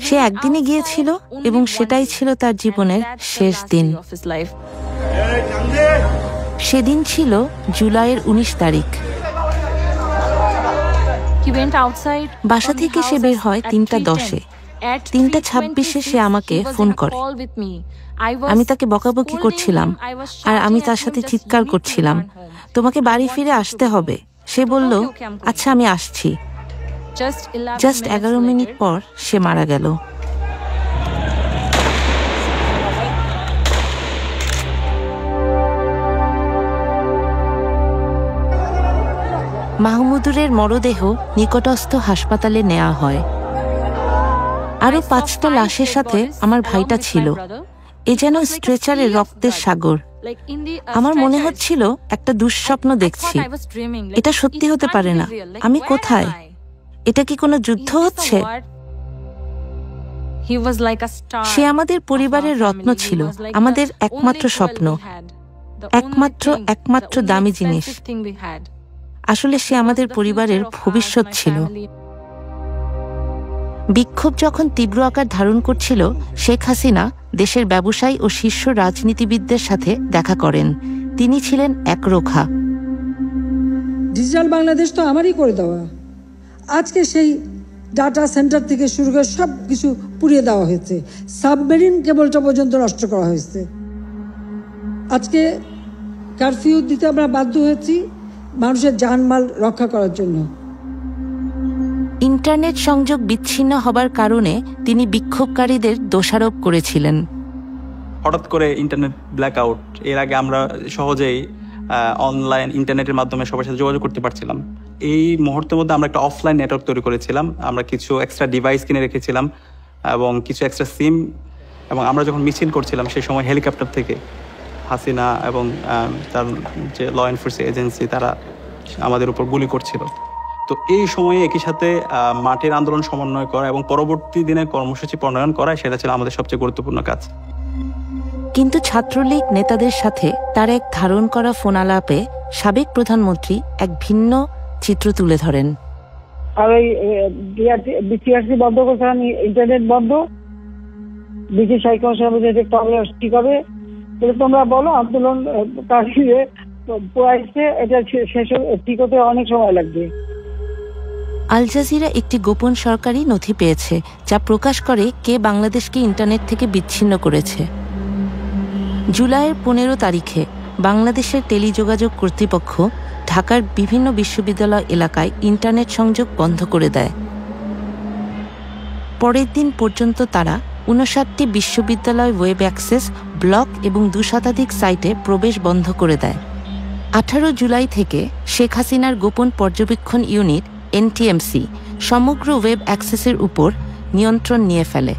সে একদিনে গিয়েছিল এবং সেটাই ছিল তার জীবনের শেষ দিন। সেদিন ছিল জুলাইয়ের 19 তারিখ। বাসা থেকে সে বের হয় 3:10-এ। 3:26-এ সে আমাকে ফোন করে। আমি তাকে বকাবকি করছিলাম আর আমি তার সাথে চিৎকার করছিলাম, তোমাকে বাড়ি ফিরে আসতে হবে। সে বলল, আচ্ছা আমি আসছি। জাস্ট 11 মিনিট পর সে মারা গেল। মাহমুদুরের মরদেহ নিকটস্থ হাসপাতালে নেওয়া হয়। আরো 5টা লাশের সাথে আমার ভাইটা ছিল। এ যেন স্ট্রেচারে রক্তের সাগর। আমার মনে হচ্ছিল একটা দুঃস্বপ্ন দেখছি। এটা সত্যি হতে পারে না। আমি কোথায়? এটা কি কোনো যুদ্ধ হচ্ছে? সে আমাদের পরিবারের রত্ন ছিল, আমাদের একমাত্র স্বপ্ন, একমাত্র দামি জিনিস। আসলে সে আমাদের পরিবারের ভবিষ্যৎ ছিল। বিক্ষোভ যখন তীব্র আকার ধারণ করছিল, শেখ হাসিনা দেশের ব্যবসায়ী ও শীর্ষ রাজনীতিবিদদের সাথে দেখা করেন। তিনি ছিলেন একরোখা। ডিজিটাল বাংলাদেশ তো আমারই করে দেওয়া। আজকে সেই ডাটা সেন্টার থেকে শুরু করে সব কিছু পুড়িয়ে দেওয়া হয়েছে, সাবমেরিন কেবলটা পর্যন্ত নষ্ট করা হয়েছে। আজকে কারফিউ দিতে আমরা বাধ্য হয়েছি মানুষের জানমাল রক্ষা করার জন্য। ইন্টারনেট সংযোগ বিচ্ছিন্ন হবার কারণে তিনি বিক্ষোভকারীদের দোষারোপ করেছিলেন। হঠাৎ করে ইন্টারনেট ব্ল্যাকআউট, এর আগে আমরা সহজেই অনলাইন ইন্টারনেটের মাধ্যমে সবার সাথে যোগাযোগ করতে পারছিলাম। এই মুহূর্তের মধ্যে আমরা একটা অফলাইন নেটওয়ার্ক তৈরি করেছিলাম। আমরা কিছু এক্সট্রা ডিভাইস কিনে রেখেছিলাম এবং কিছু এক্সট্রা সিম, এবং আমরা যখন মিছিল করছিলাম সেই সময় হেলিকপ্টার থেকে হাসিনা এবং তার যে ল এনফোর্সিং এজেন্সি তারা আমাদের উপর গুলি করছিল। তো এই সময়ে একই সাথে মাঠের আন্দোলন সমন্বয় করা এবং পরবর্তী দিনে কর্মসূচি প্রণয়ন করা, সেটা ছিল আমাদের সবচেয়ে গুরুত্বপূর্ণ কাজ। কিন্তু ছাত্রলীগ নেতাদের সাথে তার এক ধারণ করা ফোন আলাপে সাবেক প্রধানমন্ত্রী এক ভিন্ন চিত্র তুলে ধরেন। আর এই বিসিআরসি বন্ধ করছে, ইন্টারনেট বন্ধ, ব্রিটিশ হাইকমিশন ঠিক হবে, তোমরা বলো আন্দোলন পোড়াইছে, এটা শেষ ঠিক হতে অনেক সময় লাগবে। আল জাজিরা একটি গোপন সরকারি নথি পেয়েছে যা প্রকাশ করে কে বাংলাদেশকে ইন্টারনেট থেকে বিচ্ছিন্ন করেছে। জুলাইয়ের 15 তারিখে বাংলাদেশের টেলিযোগাযোগ কর্তৃপক্ষ ঢাকার বিভিন্ন বিশ্ববিদ্যালয় এলাকায় ইন্টারনেট সংযোগ বন্ধ করে দেয়। পরের দিন পর্যন্ত তারা 59টি বিশ্ববিদ্যালয় ওয়েব অ্যাক্সেস, ব্লগ এবং 2 শতাধিক সাইটে প্রবেশ বন্ধ করে দেয়। 18 জুলাই থেকে শেখ হাসিনার গোপন পর্যবেক্ষণ ইউনিট এনটিএমসি সমগ্র ওয়েব অ্যাক্সেসের উপর নিয়ন্ত্রণ নিয়ে ফেলে।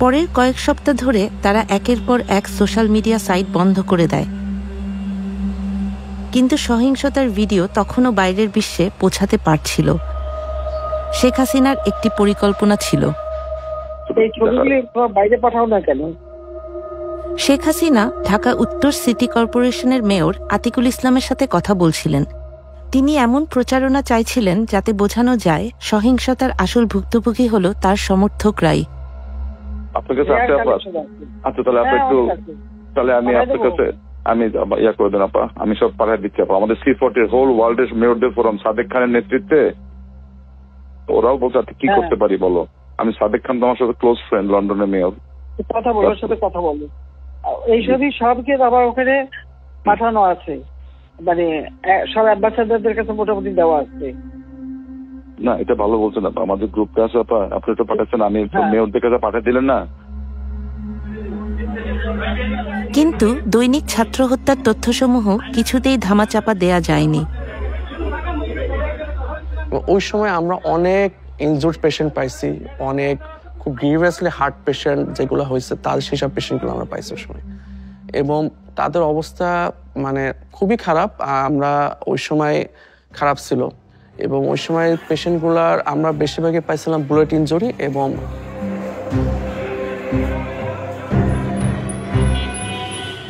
পরের কয়েক সপ্তাহ ধরে তারা একের পর এক সোশ্যাল মিডিয়া সাইট বন্ধ করে দেয়। কিন্তু সহিংসতার ভিডিও তখনও বাইরের বিশ্বে পৌঁছাতে পারছিল। শেখ হাসিনার একটি পরিকল্পনা ছিল। শেখ হাসিনা ঢাকা উত্তর সিটি কর্পোরেশনের মেয়র আতিকুল ইসলামের সাথে কথা বলছিলেন। তিনি এমন প্রচারণা চাইছিলেন যাতে বোঝানো যায় সহিংসতার আসল ভুক্তভোগী হলো তার সমর্থকরাই। আপনার কাছে আছে আপা? আচ্ছা, তাহলে আপনি একটু, তাহলে আমি আপনার কাছে আমি ইয়া করে দেন আপা, আমি সব পাঠিয়ে দিচ্ছি আপা। আমাদের C40 হোল ওয়ার্ল্ডের মেয়রদের ফোরাম সাদেক খানের নেতৃত্বে, ওরাও বলছে কি করতে পারি বলো। আমি সাদেক খান তো আমার সাথে ক্লোজ ফ্রেন্ড, লন্ডনের মেয়র। কথা বলো, ওর সাথে কথা বলো। এইসবই সবকে আবার ওখানে পাঠানো আছে, মানে সব অ্যাম্বাসাডারদের কাছে মোটামুটি দেওয়া আছে। না, এটা ভালো বলছেন আপা, আমাদের গ্রুপে আছে আপা, আপনি তো পাঠাচ্ছেন, আমি মেয়রদের কাছে পাঠিয়ে দিলেন না। কিন্তু দৈনিক ছাত্র হত্যার তথ্যসমূহ কিছুতেই ধামাচাপা দেয়া যায়নি। ওই সময় আমরা অনেক ইনজুর্ড পেশেন্ট পাইছি, অনেক খুব গ্রিভিয়াসলি হার্ট পেশেন্ট যেগুলো হয়েছে তার সেসব পেশেন্টগুলো আমরা পাইছি ওই সময়, এবং তাদের অবস্থা মানে খুবই খারাপ। আমরা ওই সময় খারাপ ছিল, এবং ওই সময় পেশেন্টগুলার আমরা বেশিরভাগই পাইছিলাম বুলেট ইনজুরি। এবং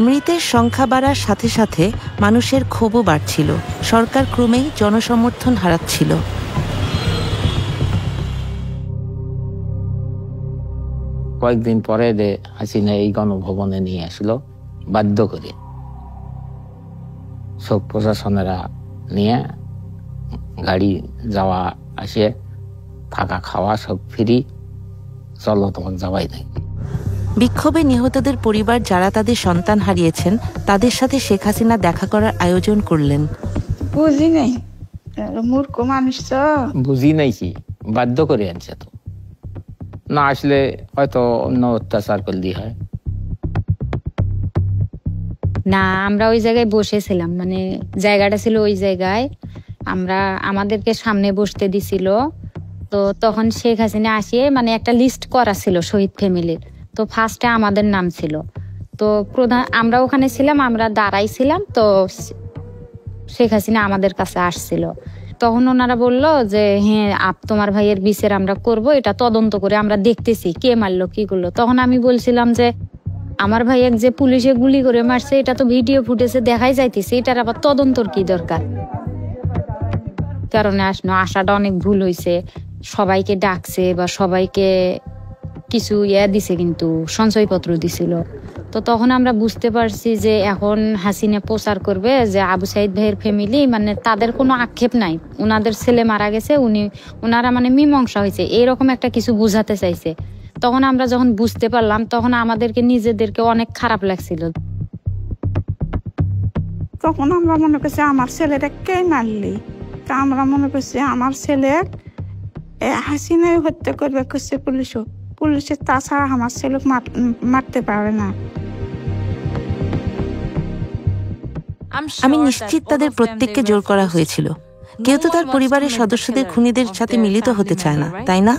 মৃতের সংখ্যা বাড়ার সাথে সাথে মানুষের ক্ষোভও বাড়ছিল। সরকার ক্রমেই জনসমর্থন হারাচ্ছিল। কয়েকদিন পরে হাসিনা এই গণভবনে নিয়ে আসলো বাধ্য করে, সব প্রশাসনেরা নিয়ে, গাড়ি যাওয়া আসে, থাকা খাওয়া সব ফ্রি, চলো তোমাকে যাওয়াই নাই। বিক্ষোভে নিহতদের পরিবার যারা তাদের সন্তান হারিয়েছেন তাদের সাথে শেখ হাসিনা দেখা করার আয়োজন করলেন। বুঝি নাই, মূর্খ মানুষ তো। বুঝি নাই কি, বাধ্য করে আনছে তো, না আসলে হয়তো অন্য অত্যাচার করলেই হয়। না, আমরা ওই জায়গায় বসেছিলাম, মানে জায়গাটা ছিল ওই জায়গায়, আমাদেরকে সামনে বসতে দিছিল। তো তখন শেখ হাসিনা আসিয়ে মানে একটা লিস্ট করা ছিল শহীদ ফ্যামিলির, তো ফার্স্টে আমাদের নাম ছিল। তো প্রধান আমরা ওখানে ছিলাম, আমরা দাঁড়াইছিলাম, তো শেখ হাসিনা আমাদের কাছে আসছিল। তখন ওনারা বললো যে হ্যাঁ তোমার ভাইয়ের বিচার আমরা করব, এটা তদন্ত করে আমরা দেখতেছি কে মারলো কি করলো। তখন আমি বলছিলাম যে আমার ভাই এক যে পুলিশে গুলি করে মারছে, এটা তো ভিডিও ফুটেজে দেখাই যাইতেছে, এটার আবার তদন্তর কি দরকার? কারণে আসাটা অনেক ভুল হয়েছে, সবাইকে ডাকছে বা সবাইকে কিছু দিছে, কিন্তু সঞ্চয়পত্র দিছিল। তো তখন আমরা বুঝতে পারছি যে এখন হাসিনা প্রচার করবে যে আবু সাইদ ভাইয়ের ফ্যামিলি মানে তাদের কোনো আক্ষেপ নাই, ওনাদের ছেলে মারা গেছে, ওনারা মানে মীমাংসা হয়েছে, এরকম একটা কিছু বুঝাতে চাইছে। তখন আমরা যখন বুঝতে পারলাম তখন আমাদেরকে নিজেদেরকে অনেক খারাপ লাগছিল। তখন আমরা মনে করছি আমার ছেলেটা কে মারলি, তা আমরা মনে করছি আমার ছেলে হাসিনাই হত্যা করবে করছে পুলিশের, তাছাড়া আমার ছেলে মারতে পারে না। আমি নিশ্চিত তাদের প্রত্যেককে জোর করা হয়েছিল। কেউ তো তার পরিবারের সদস্যদের খুনিদের সাথে মিলিত হতে চায় না, তাই না?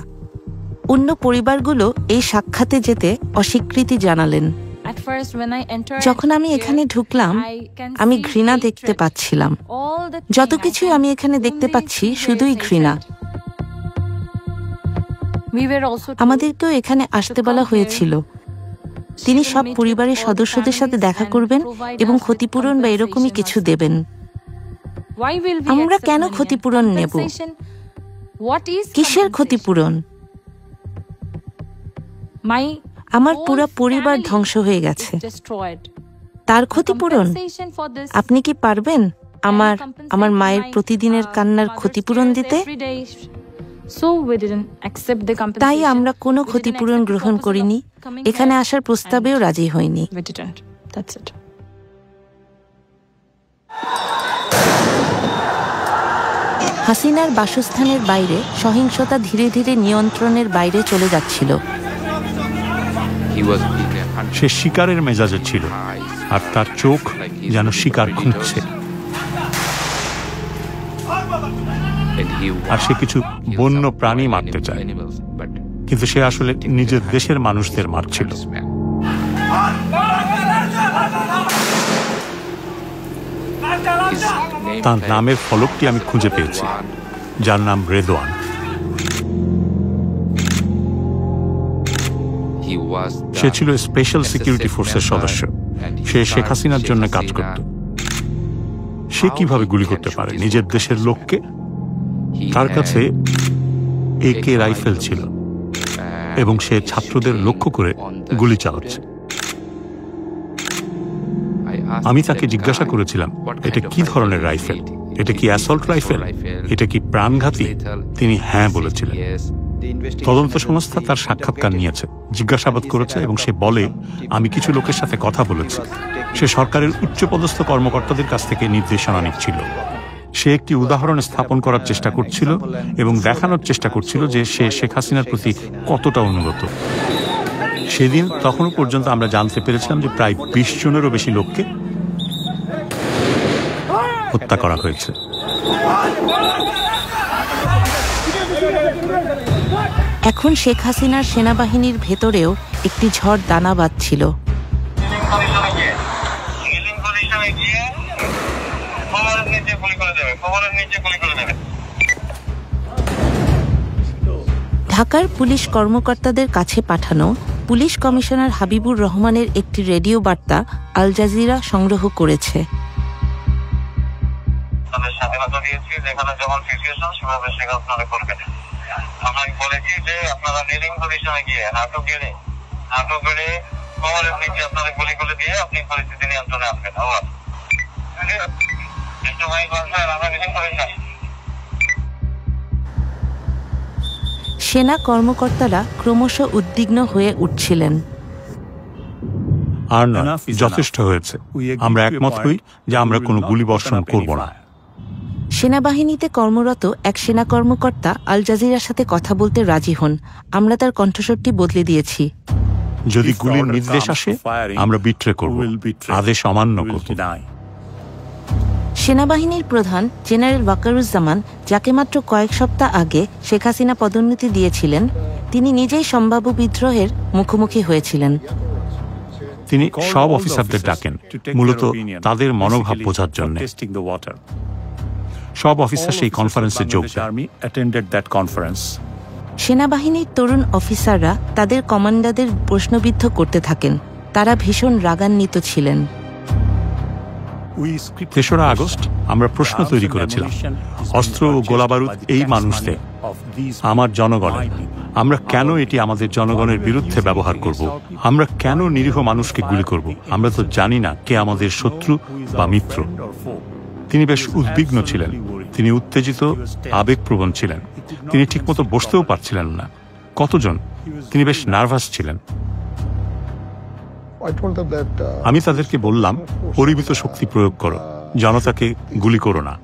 অন্য পরিবারগুলো এই সাক্ষাতে যেতে অস্বীকৃতি জানালেন। যখন আমি এখানে ঢুকলাম আমি ঘৃণা দেখতে পাচ্ছিলাম। যত কিছু আমি এখানে দেখতে পাচ্ছি শুধুই ঘৃণা। আমাদেরকেও এখানে আসতে বলা হয়েছিল। তিনি সব পরিবারের সদস্যদের সাথে দেখা করবেন এবং ক্ষতিপূরণ বা এরকমই কিছু দেবেন। আমরা কেন ক্ষতিপূরণ নেব? কিসের ক্ষতিপূরণ? আমার পুরো পরিবার ধ্বংস হয়ে গেছে, তার ক্ষতিপূরণ? আপনি কি পারবেন আমার মায়ের প্রতিদিনের কান্নার ক্ষতিপূরণ দিতে? তাই আমরা কোনো ক্ষতিপূরণ গ্রহণ করিনি, এখানে আসার প্রস্তাবেও রাজি হইনি। হাসিনার বাসস্থানের বাইরে সহিংসতা ধীরে ধীরে নিয়ন্ত্রণের বাইরে চলে যাচ্ছিল। সে শিকারের মেজাজে ছিল, আর তার চোখ যেন শিকার খুঁজছে। আর সে কিছু বন্য প্রাণী মারতে চায়, কিন্তু সে আসলে নিজের দেশের মানুষদের মারছিল। তার নামের ফলকটি আমি খুঁজে পেয়েছি, যার নাম রেদওয়ান। সে ছিল স্পেশাল সিকিউরিটি ফোর্সের সদস্য। সে শেখ হাসিনার জন্য কাজ করত। সে কিভাবে গুলি করতে পারে নিজের দেশের লোককে? তার কাছে AK রাইফেল ছিল এবং সে ছাত্রদের লক্ষ্য করে গুলি চালাচ্ছে। আমি তাকে জিজ্ঞাসা করেছিলাম, এটা কি ধরনের রাইফেল? এটা কি অ্যাসল্ট রাইফেল? এটা কি প্রাণঘাতী? তিনি হ্যাঁ বলেছিলেন। তদন্ত সংস্থা তার সাক্ষাৎকার নিয়েছে, জিজ্ঞাসাবাদ করেছে এবং সে বলে, আমি কিছু লোকের সাথে কথা বলেছি। সে সরকারের উচ্চপদস্থ কর্মকর্তাদের কাছ থেকে নির্দেশনা নিচ্ছিল। সে একটি উদাহরণ স্থাপন করার চেষ্টা করছিল এবং দেখানোর চেষ্টা করছিল যে সে শেখ হাসিনার প্রতি কতটা অনুগত। সেদিন তখনও পর্যন্ত আমরা জানতে পেরেছিলাম যে প্রায় 20 জনেরও বেশি লোককে হত্যা করা হয়েছে। এখন শেখ হাসিনার সেনাবাহিনীর ভেতরেও একটি ঝড় দানা বাঁধছিল। ঢাকার পুলিশ কর্মকর্তাদের কাছে পাঠানো পুলিশ কমিশনার হাবিবুর রহমানের একটি রেডিও বার্তা আল জাজিরা সংগ্রহ করেছে। স্বাধীনতা দিয়েছি, যেখানে যেমন সিচুয়েশন সেভাবে সেটা আপনারা করবেন। আমরা বলেছি যে আপনারা লিডিং পজিশনে গিয়ে নাটক গেড়ে কোমরের নিচে আপনারা গুলি করে দিয়ে আপনি পরিস্থিতি নিয়ন্ত্রণে আনবেন। আবার আমরা লিডিং পজিশন। সেনা কর্মকর্তারা ক্রমশ উদ্বিগ্ন হয়ে উঠছিলেন। আর না, যথেষ্ট হয়েছে। আমরা একমত হই যে আমরা কোনো গুলিবর্ষণ করব না। সেনাবাহিনীতে কর্মরত এক সেনা কর্মকর্তা আল জাজিরার সাথে কথা বলতে রাজি হন। আমরা তার কণ্ঠস্বরটি বদলে দিয়েছি। যদি গুলির নির্দেশ আসে আমরা বিট্রে করব, আদেশ অমান্য করব। সেনাবাহিনীর প্রধান জেনারেল ওয়াকারুজ্জামান, যাকে মাত্র কয়েক সপ্তাহ আগে শেখ হাসিনা পদোন্নতি দিয়েছিলেন, তিনি নিজেই সম্ভাব্য বিদ্রোহের মুখোমুখি হয়েছিলেন। তিনি সব অফিসারদের ডাকেন মূলত তাদের মনোভাব বোঝার জন্য। সব অফিসার সেই কনফারেন্সে যোগ দেন। সেনাবাহিনীর তরুণ অফিসাররা তাদের কমান্ডারদের প্রশ্নবিদ্ধ করতে থাকেন। তারা ভীষণ রাগান্বিত ছিলেন। 3রা আগস্ট আমরা প্রশ্ন তৈরি করেছিলাম, অস্ত্র ও গোলাবারুদ এই মানুষদের, আমার জনগণের। আমরা কেন এটি আমাদের জনগণের বিরুদ্ধে ব্যবহার করব? আমরা কেন নিরীহ মানুষকে গুলি করব? আমরা তো জানি না কে আমাদের শত্রু বা মিত্র। তিনি বেশ উদ্বিগ্ন ছিলেন, তিনি উত্তেজিত, আবেগপ্রবণ ছিলেন। তিনি ঠিকমতো বসতেও পারছিলেন না। কতজন? তিনি বেশ নার্ভাস ছিলেন। আমি তাদেরকে বললাম, পরিমিত শক্তি প্রয়োগ করো, জনতাকে গুলি করো না।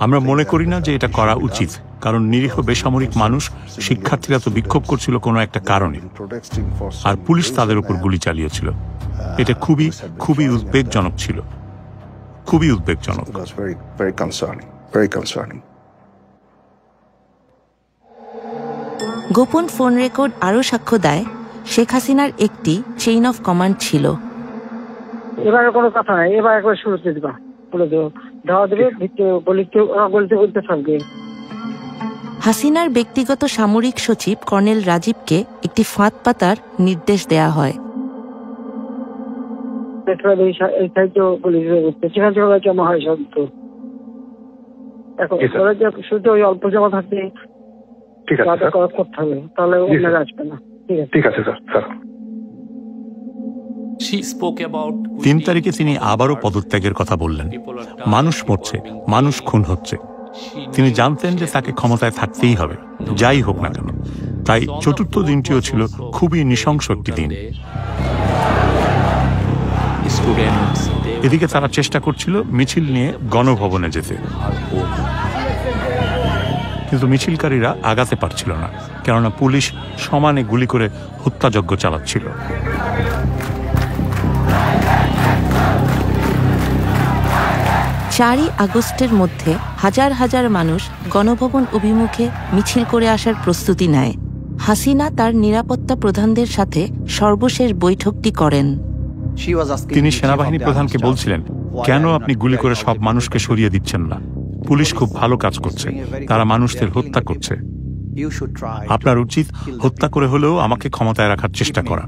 আমরা মনে করি না যে এটা করা উচিত, কারণ নিরীহ বেসামরিক মানুষ, শিক্ষার্থীরা তো বিক্ষোভ করছিল কোনো একটা কারণে, আর পুলিশ তাদের উপর গুলি চালিয়েছিল। এটা খুবই খুবই উদ্বেগজনক ছিল, খুবই উদ্বেগজনক। গোপন ফোন রেকর্ড আরও সাক্ষ্য দেয়, শেখ হাসিনার একটি চেইন অফ কমান্ড ছিল। এবারে কোনো কথা নাই, এবার একবার শুরুতে দিবা, বলে দেবো, ধাওয়া দেবে, বলতে থাকবে। হাসিনার ব্যক্তিগত সামরিক সচিব কর্নেল রাজীবকে একটি ফাঁদ পাতার নির্দেশ দেয়া হয়। জমা হয় শব্দ। এখন শুধু ওই অল্প জমা থাকতে করতে হবে, তাহলে ওনারা আসবে না। ঠিক আছে স্যার। 3 তারিখে তিনি আবারও পদত্যাগের কথা বললেন। মানুষ মরছে, মানুষ খুন হচ্ছে। তিনি জানতেন যে তাকে ক্ষমতায় থাকতেই হবে, যাই হোক না কেন। তাই 4র্থ দিনটিও ছিল খুবই নৃশংস একটি দিন। এদিকে তারা চেষ্টা করছিল মিছিল নিয়ে গণভবনে যেতে, কিন্তু মিছিলকারীরা আগাতে পারছিল না, কেননা পুলিশ সমানে গুলি করে হত্যাযজ্ঞ চালাচ্ছিল। 4ই আগস্টের মধ্যে হাজার হাজার মানুষ গণভবন অভিমুখে মিছিল করে আসার প্রস্তুতি নেয়। হাসিনা তার নিরাপত্তা প্রধানদের সাথে সর্বশেষ বৈঠকটি করেন। তিনি সেনাবাহিনী প্রধানকে বলছিলেন, কেন আপনি গুলি করে সব মানুষকে সরিয়ে দিচ্ছেন না? পুলিশ খুব ভালো কাজ করছে, তারা মানুষদের হত্যা করছে। আপনার উচিত হত্যা করে হলেও আমাকে ক্ষমতায় রাখার চেষ্টা করা।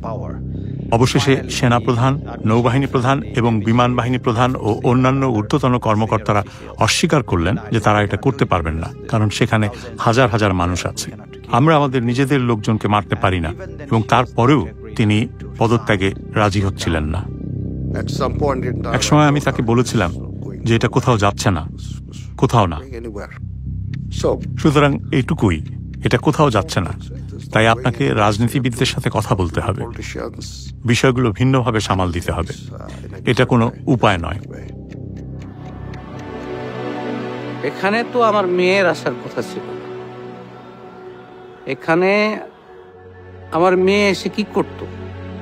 অবশেষে সেনাপ্রধান, নৌবাহিনী প্রধান এবং বিমান বাহিনী প্রধান ও অন্যান্য ঊর্ধ্বতন কর্মকর্তারা অস্বীকার করলেন যে তারা এটা করতে পারবেন না, কারণ সেখানে হাজার হাজার মানুষ আছে। আমরা আমাদের নিজেদের লোকজনকে মারতে পারি না, এবং তারপরেও তিনি পদত্যাগে রাজি হচ্ছিলেন না। একসময় আমি তাকে বলেছিলাম যে এটা কোথাও যাচ্ছে না, কোথাও না। সুতরাং এইটুকুই, এটা কোথাও যাচ্ছে না। তাই আপনাকে রাজনীতিবিদদের সাথে কথা বলতে হবে, বিষয়গুলো ভিন্নভাবে সামাল দিতে হবে। এটা কোনো উপায় নয়। এখানে তো আমার মেয়ের আসার কথা ছিল। এখানে আমার মেয়ে এসে কি করত?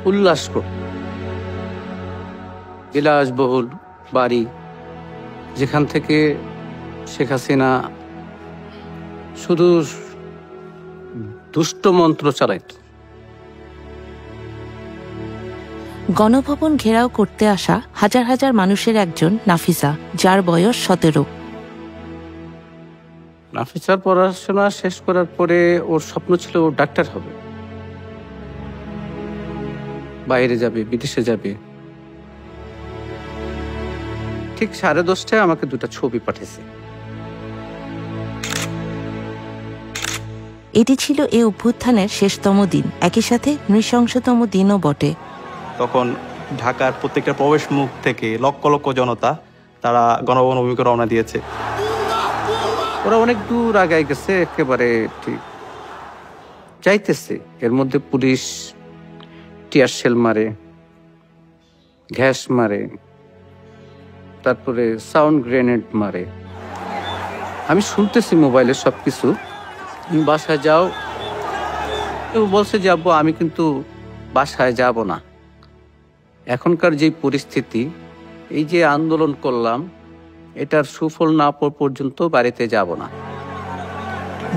উল্লাস করত। বিলাসবহুল বাড়ি, যেখান থেকে শেখ হাসিনা শুধু দুষ্ট মন্ত্র চালাইত। গণভবন ঘেরাও করতে আসা হাজার হাজার মানুষের একজন নাফিসা, যার বয়স 17। নাফিসার পড়াশোনা শেষ করার পরে ওর স্বপ্ন ছিল ও ডাক্তার হবে, বাইরে যাবে, বিদেশে যাবে। ঠিক 10:30টায় আমাকে 2টা ছবি পাঠিয়েছে। এটি ছিল এই অভ্যুত্থানের শেষতম দিন, একই সাথে নৃশংসতম দিনও বটে। তখন ঢাকার প্রত্যেকটা প্রবেশ মুখ থেকে লক্ষ লক্ষ জনতা তারা গণভবন অভিমুখে রওনা দিয়েছে। ওরা অনেক দূর আগায় গেছে, একেবারে ঠিক যাইতেছে। এর মধ্যে পুলিশ টিয়ার শেল মারে, গ্যাস মারে, তারপরে সাউন্ড গ্রেনেড মারে। আমি শুনতেছি মোবাইলে সবকিছু। তুমি বাসায় যাও। কেউ বলছে যে আব্বু আমি কিন্তু বাসায় যাব না। এখনকার যে পরিস্থিতি, এই যে আন্দোলন করলাম, এটার সুফল না পাওয়া পর্যন্ত বাড়িতে যাব না।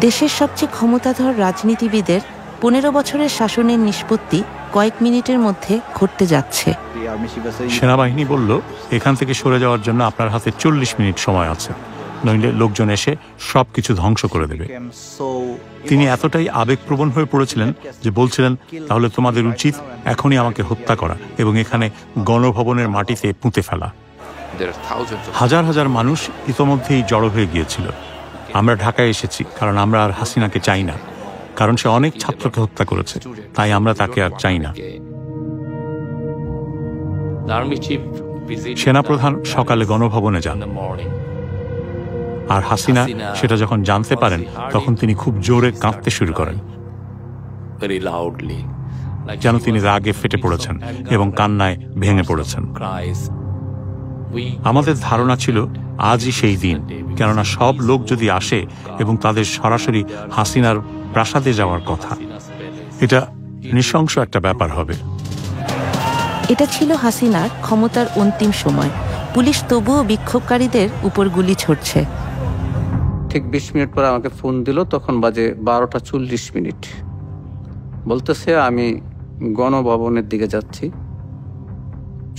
দেশের সবচেয়ে ক্ষমতাধর রাজনীতিবিদের 15 বছরের শাসনের নিষ্পত্তি কয়েক মিনিটের মধ্যে ঘটতে যাচ্ছে। সেনাবাহিনী বলল, এখান থেকে সরে যাওয়ার জন্য আপনার হাতে 40 মিনিট সময় আছে, নইলে লোকজন এসে সবকিছু ধ্বংস করে দেবে। তিনি এতটাই আবেগপ্রবণ হয়ে পড়েছিলেন যে বলছিলেন, তাহলে তোমাদের উচিত এখনই আমাকে হত্যা করা এবং এখানে গণভবনের মাটিতে পুঁতে ফেলা। হাজার হাজার মানুষ ইতোমধ্যেই জড়ো হয়ে গিয়েছিল। আমরা ঢাকায় এসেছি কারণ আমরা আর হাসিনাকে চাই না, কারণ সে অনেক ছাত্রকে হত্যা করেছে, তাই আমরা তাকে আর চাই না। সেনাপ্রধান সকালে গণভবনে যান, আর হাসিনা সেটা যখন জানতে পারেন তখন তিনি খুব জোরে কাঁদতে শুরু করেন, যেন তিনি রাগে ফেটে পড়েছেন এবং কান্নায় ভেঙে পড়েছেন। আমাদের ধারণা ছিল আজই সেই দিন, কেননা সব লোক যদি আসে এবং তাদের সরাসরি হাসিনার প্রাসাদে যাওয়ার কথা, এটা নৃশংস একটা ব্যাপার হবে। এটা ছিল হাসিনার ক্ষমতার অন্তিম সময়। পুলিশ তবুও বিক্ষোভকারীদের উপর গুলি ছড়ছে। ঠিক 20 মিনিট পরে আমাকে ফোন দিল, তখন বাজে 12:40। বলতেছে আমি গণভবনের দিকে যাচ্ছি,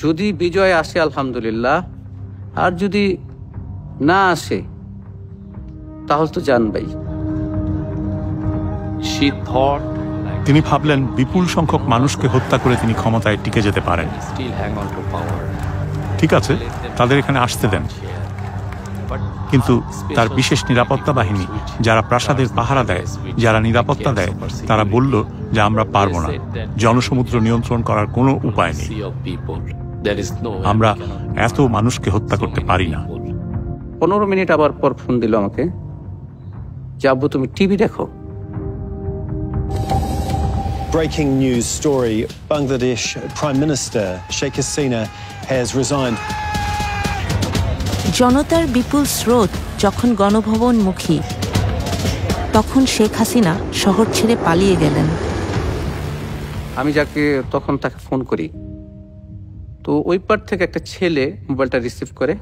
যদি বিজয় আসে আলহামদুলিল্লাহ, আর যদি না আসে তাহলে তো জানবাই। তিনি ভাবলেন বিপুল সংখ্যক মানুষকে হত্যা করে তিনি ক্ষমতায় টিকে যেতে পারেন। ঠিক আছে, তাদের এখানে আসতে দেন। কিন্তু তার বিশেষ নিরাপত্তা বাহিনী, যারা প্রাসাদের পাহারা দেয়, যারা নিরাপত্তা দেয়, তারা বলল যে আমরা পারবো না, জনসমুদ্র নিয়ন্ত্রণ করার কোনো উপায় নেই, আমরা এত মানুষকে হত্যা করতে পারি না। 15 মিনিট আবার পর ফোন দিল আমাকে, যে আব্বু তুমি টিভি দেখো। Breaking news story, Bangladesh Prime Minister Sheikh Hasina has resigned. জনতার বিপুল স্রোত যখন গণভবনমুখী, তখন শেখ হাসিনা শহর ছেড়ে পালিয়ে গেলেন। আমি যাকে তখন তাকে ফোন করি, তো ওই পার থেকে একটা ছেলে মোবাইলটা রিসিভ করে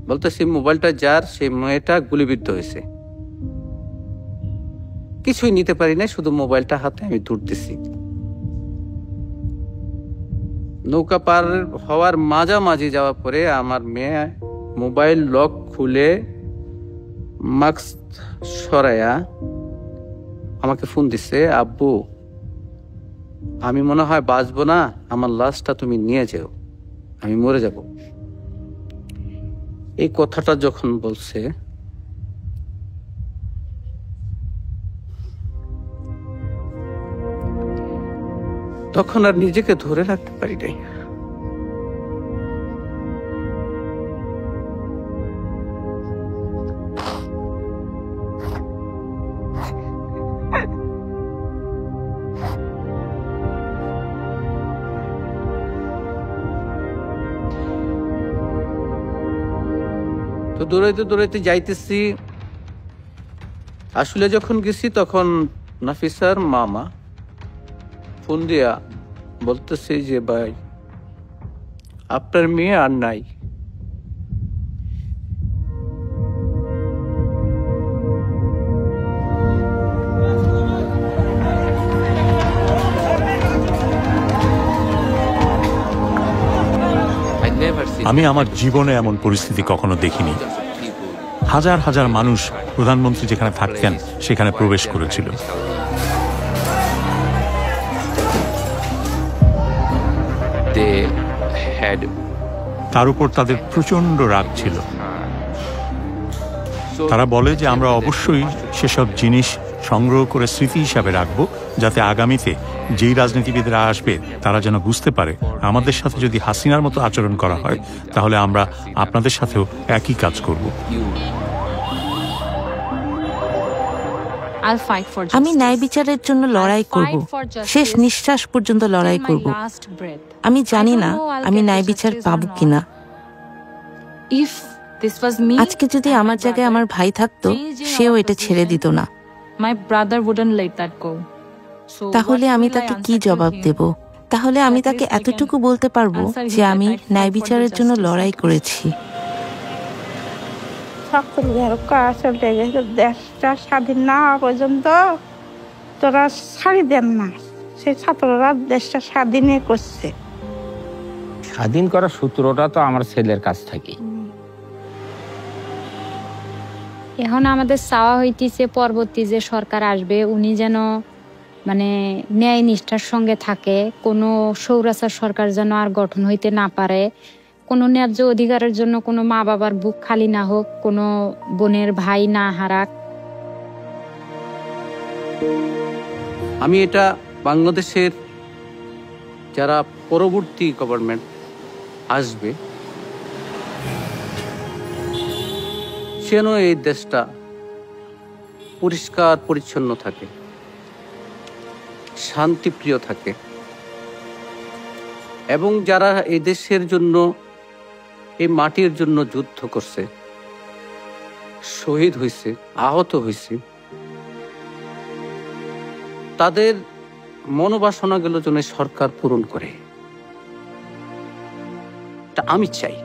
বলতেছে মোবাইলটা যার, সেই মেয়েটা গুলিবিদ্ধ হয়েছে। কিছুই নিতে পারি না, শুধু মোবাইলটা হাতে আমি দৌড়তেছি। নৌকা পার হওয়ার মাঝামাঝি যাওয়ার পরে আমার মেয়ে মোবাইল লক খুলে মাস্ক সরাইয়া আমাকে ফোন দিছে, আব্বু আমি মনে হয় বাঁচবো না, আমার লাশটা তুমি নিয়ে যেও, আমি মরে যাব। এই কথাটা যখন বলছে তখন আর নিজেকে ধরে রাখতে পারি নাই। তো দৌড়াইতে দৌড়াইতে যাইতেছি, আসলে যখন গেছি তখন নাফিসার মামা ফোন দিয়া বলতেছে যে ভাই আপনার মেয়ে আর নাই। আমি আমার জীবনে এমন পরিস্থিতি কখনো দেখিনি। হাজার হাজার মানুষ প্রধানমন্ত্রী যেখানে থাকতেন সেখানে প্রবেশ করেছিল। তার উপর তাদের প্রচন্ড রাগ ছিল। তারা বলে যে আমরা অবশ্যই সেসব জিনিস সংগ্রহ করে স্মৃতি হিসাবে রাখবো, যাতে আগামীতে যেই রাজনীতিবিদরা আসবে তারা যেন বুঝতে পারে আমাদের সাথে যদি হাসিনার মতো আচরণ করা হয় তাহলে আমরা আপনাদের সাথেও একই কাজ করব। আমি ন্যায় বিচারের জন্য লড়াই করব, শেষ নিঃশ্বাস পর্যন্ত লড়াই করব। আমি জানি না আমি ন্যায় বিচার পাবো কিনা। আজকে যদি আমার জায়গায় আমার ভাই থাকতো, সেও এটা ছেড়ে দিত না। তাহলে আমি তাকে কি জবাব দেব? তাহলে আমি তাকে এতটুকু বলতে পারবো যে আমি ন্যায় বিচারের জন্য লড়াই করেছি। দেশটা স্বাধীন না হওয়া পর্যন্ত তোরা ছাড়ি দেন না, সেই ছাত্ররা দেশটা স্বাধীনই করছে। স্বাধীন করার সূত্রটা তো আমার ছেলের কাছ থেকে। এখন আমাদের চাওয়া হইতেছে পরবর্তী যে সরকার আসবে উনি যেন মানে ন্যায় নিষ্ঠার সঙ্গে থাকে, কোনো স্বৈরাচার সরকার যেন আর গঠন হইতে না পারে, কোনো ন্যায্য অধিকারের জন্য কোনো মা বাবার বুক খালি না হোক, কোনো বোনের ভাই না হারাক। আমি এটা বাংলাদেশের যারা পরবর্তী গভর্নমেন্ট আসবে যেন এই দেশটা পরিষ্কার পরিচ্ছন্ন থাকে, শান্তিপ্রিয় থাকে, এবং যারা এই দেশের জন্য এই মাটির জন্য যুদ্ধ করছে, শহীদ হয়েছে, আহত হয়েছে, তাদের মনোবাসনাগুলো যেন সরকার পূরণ করে, তা আমি চাই।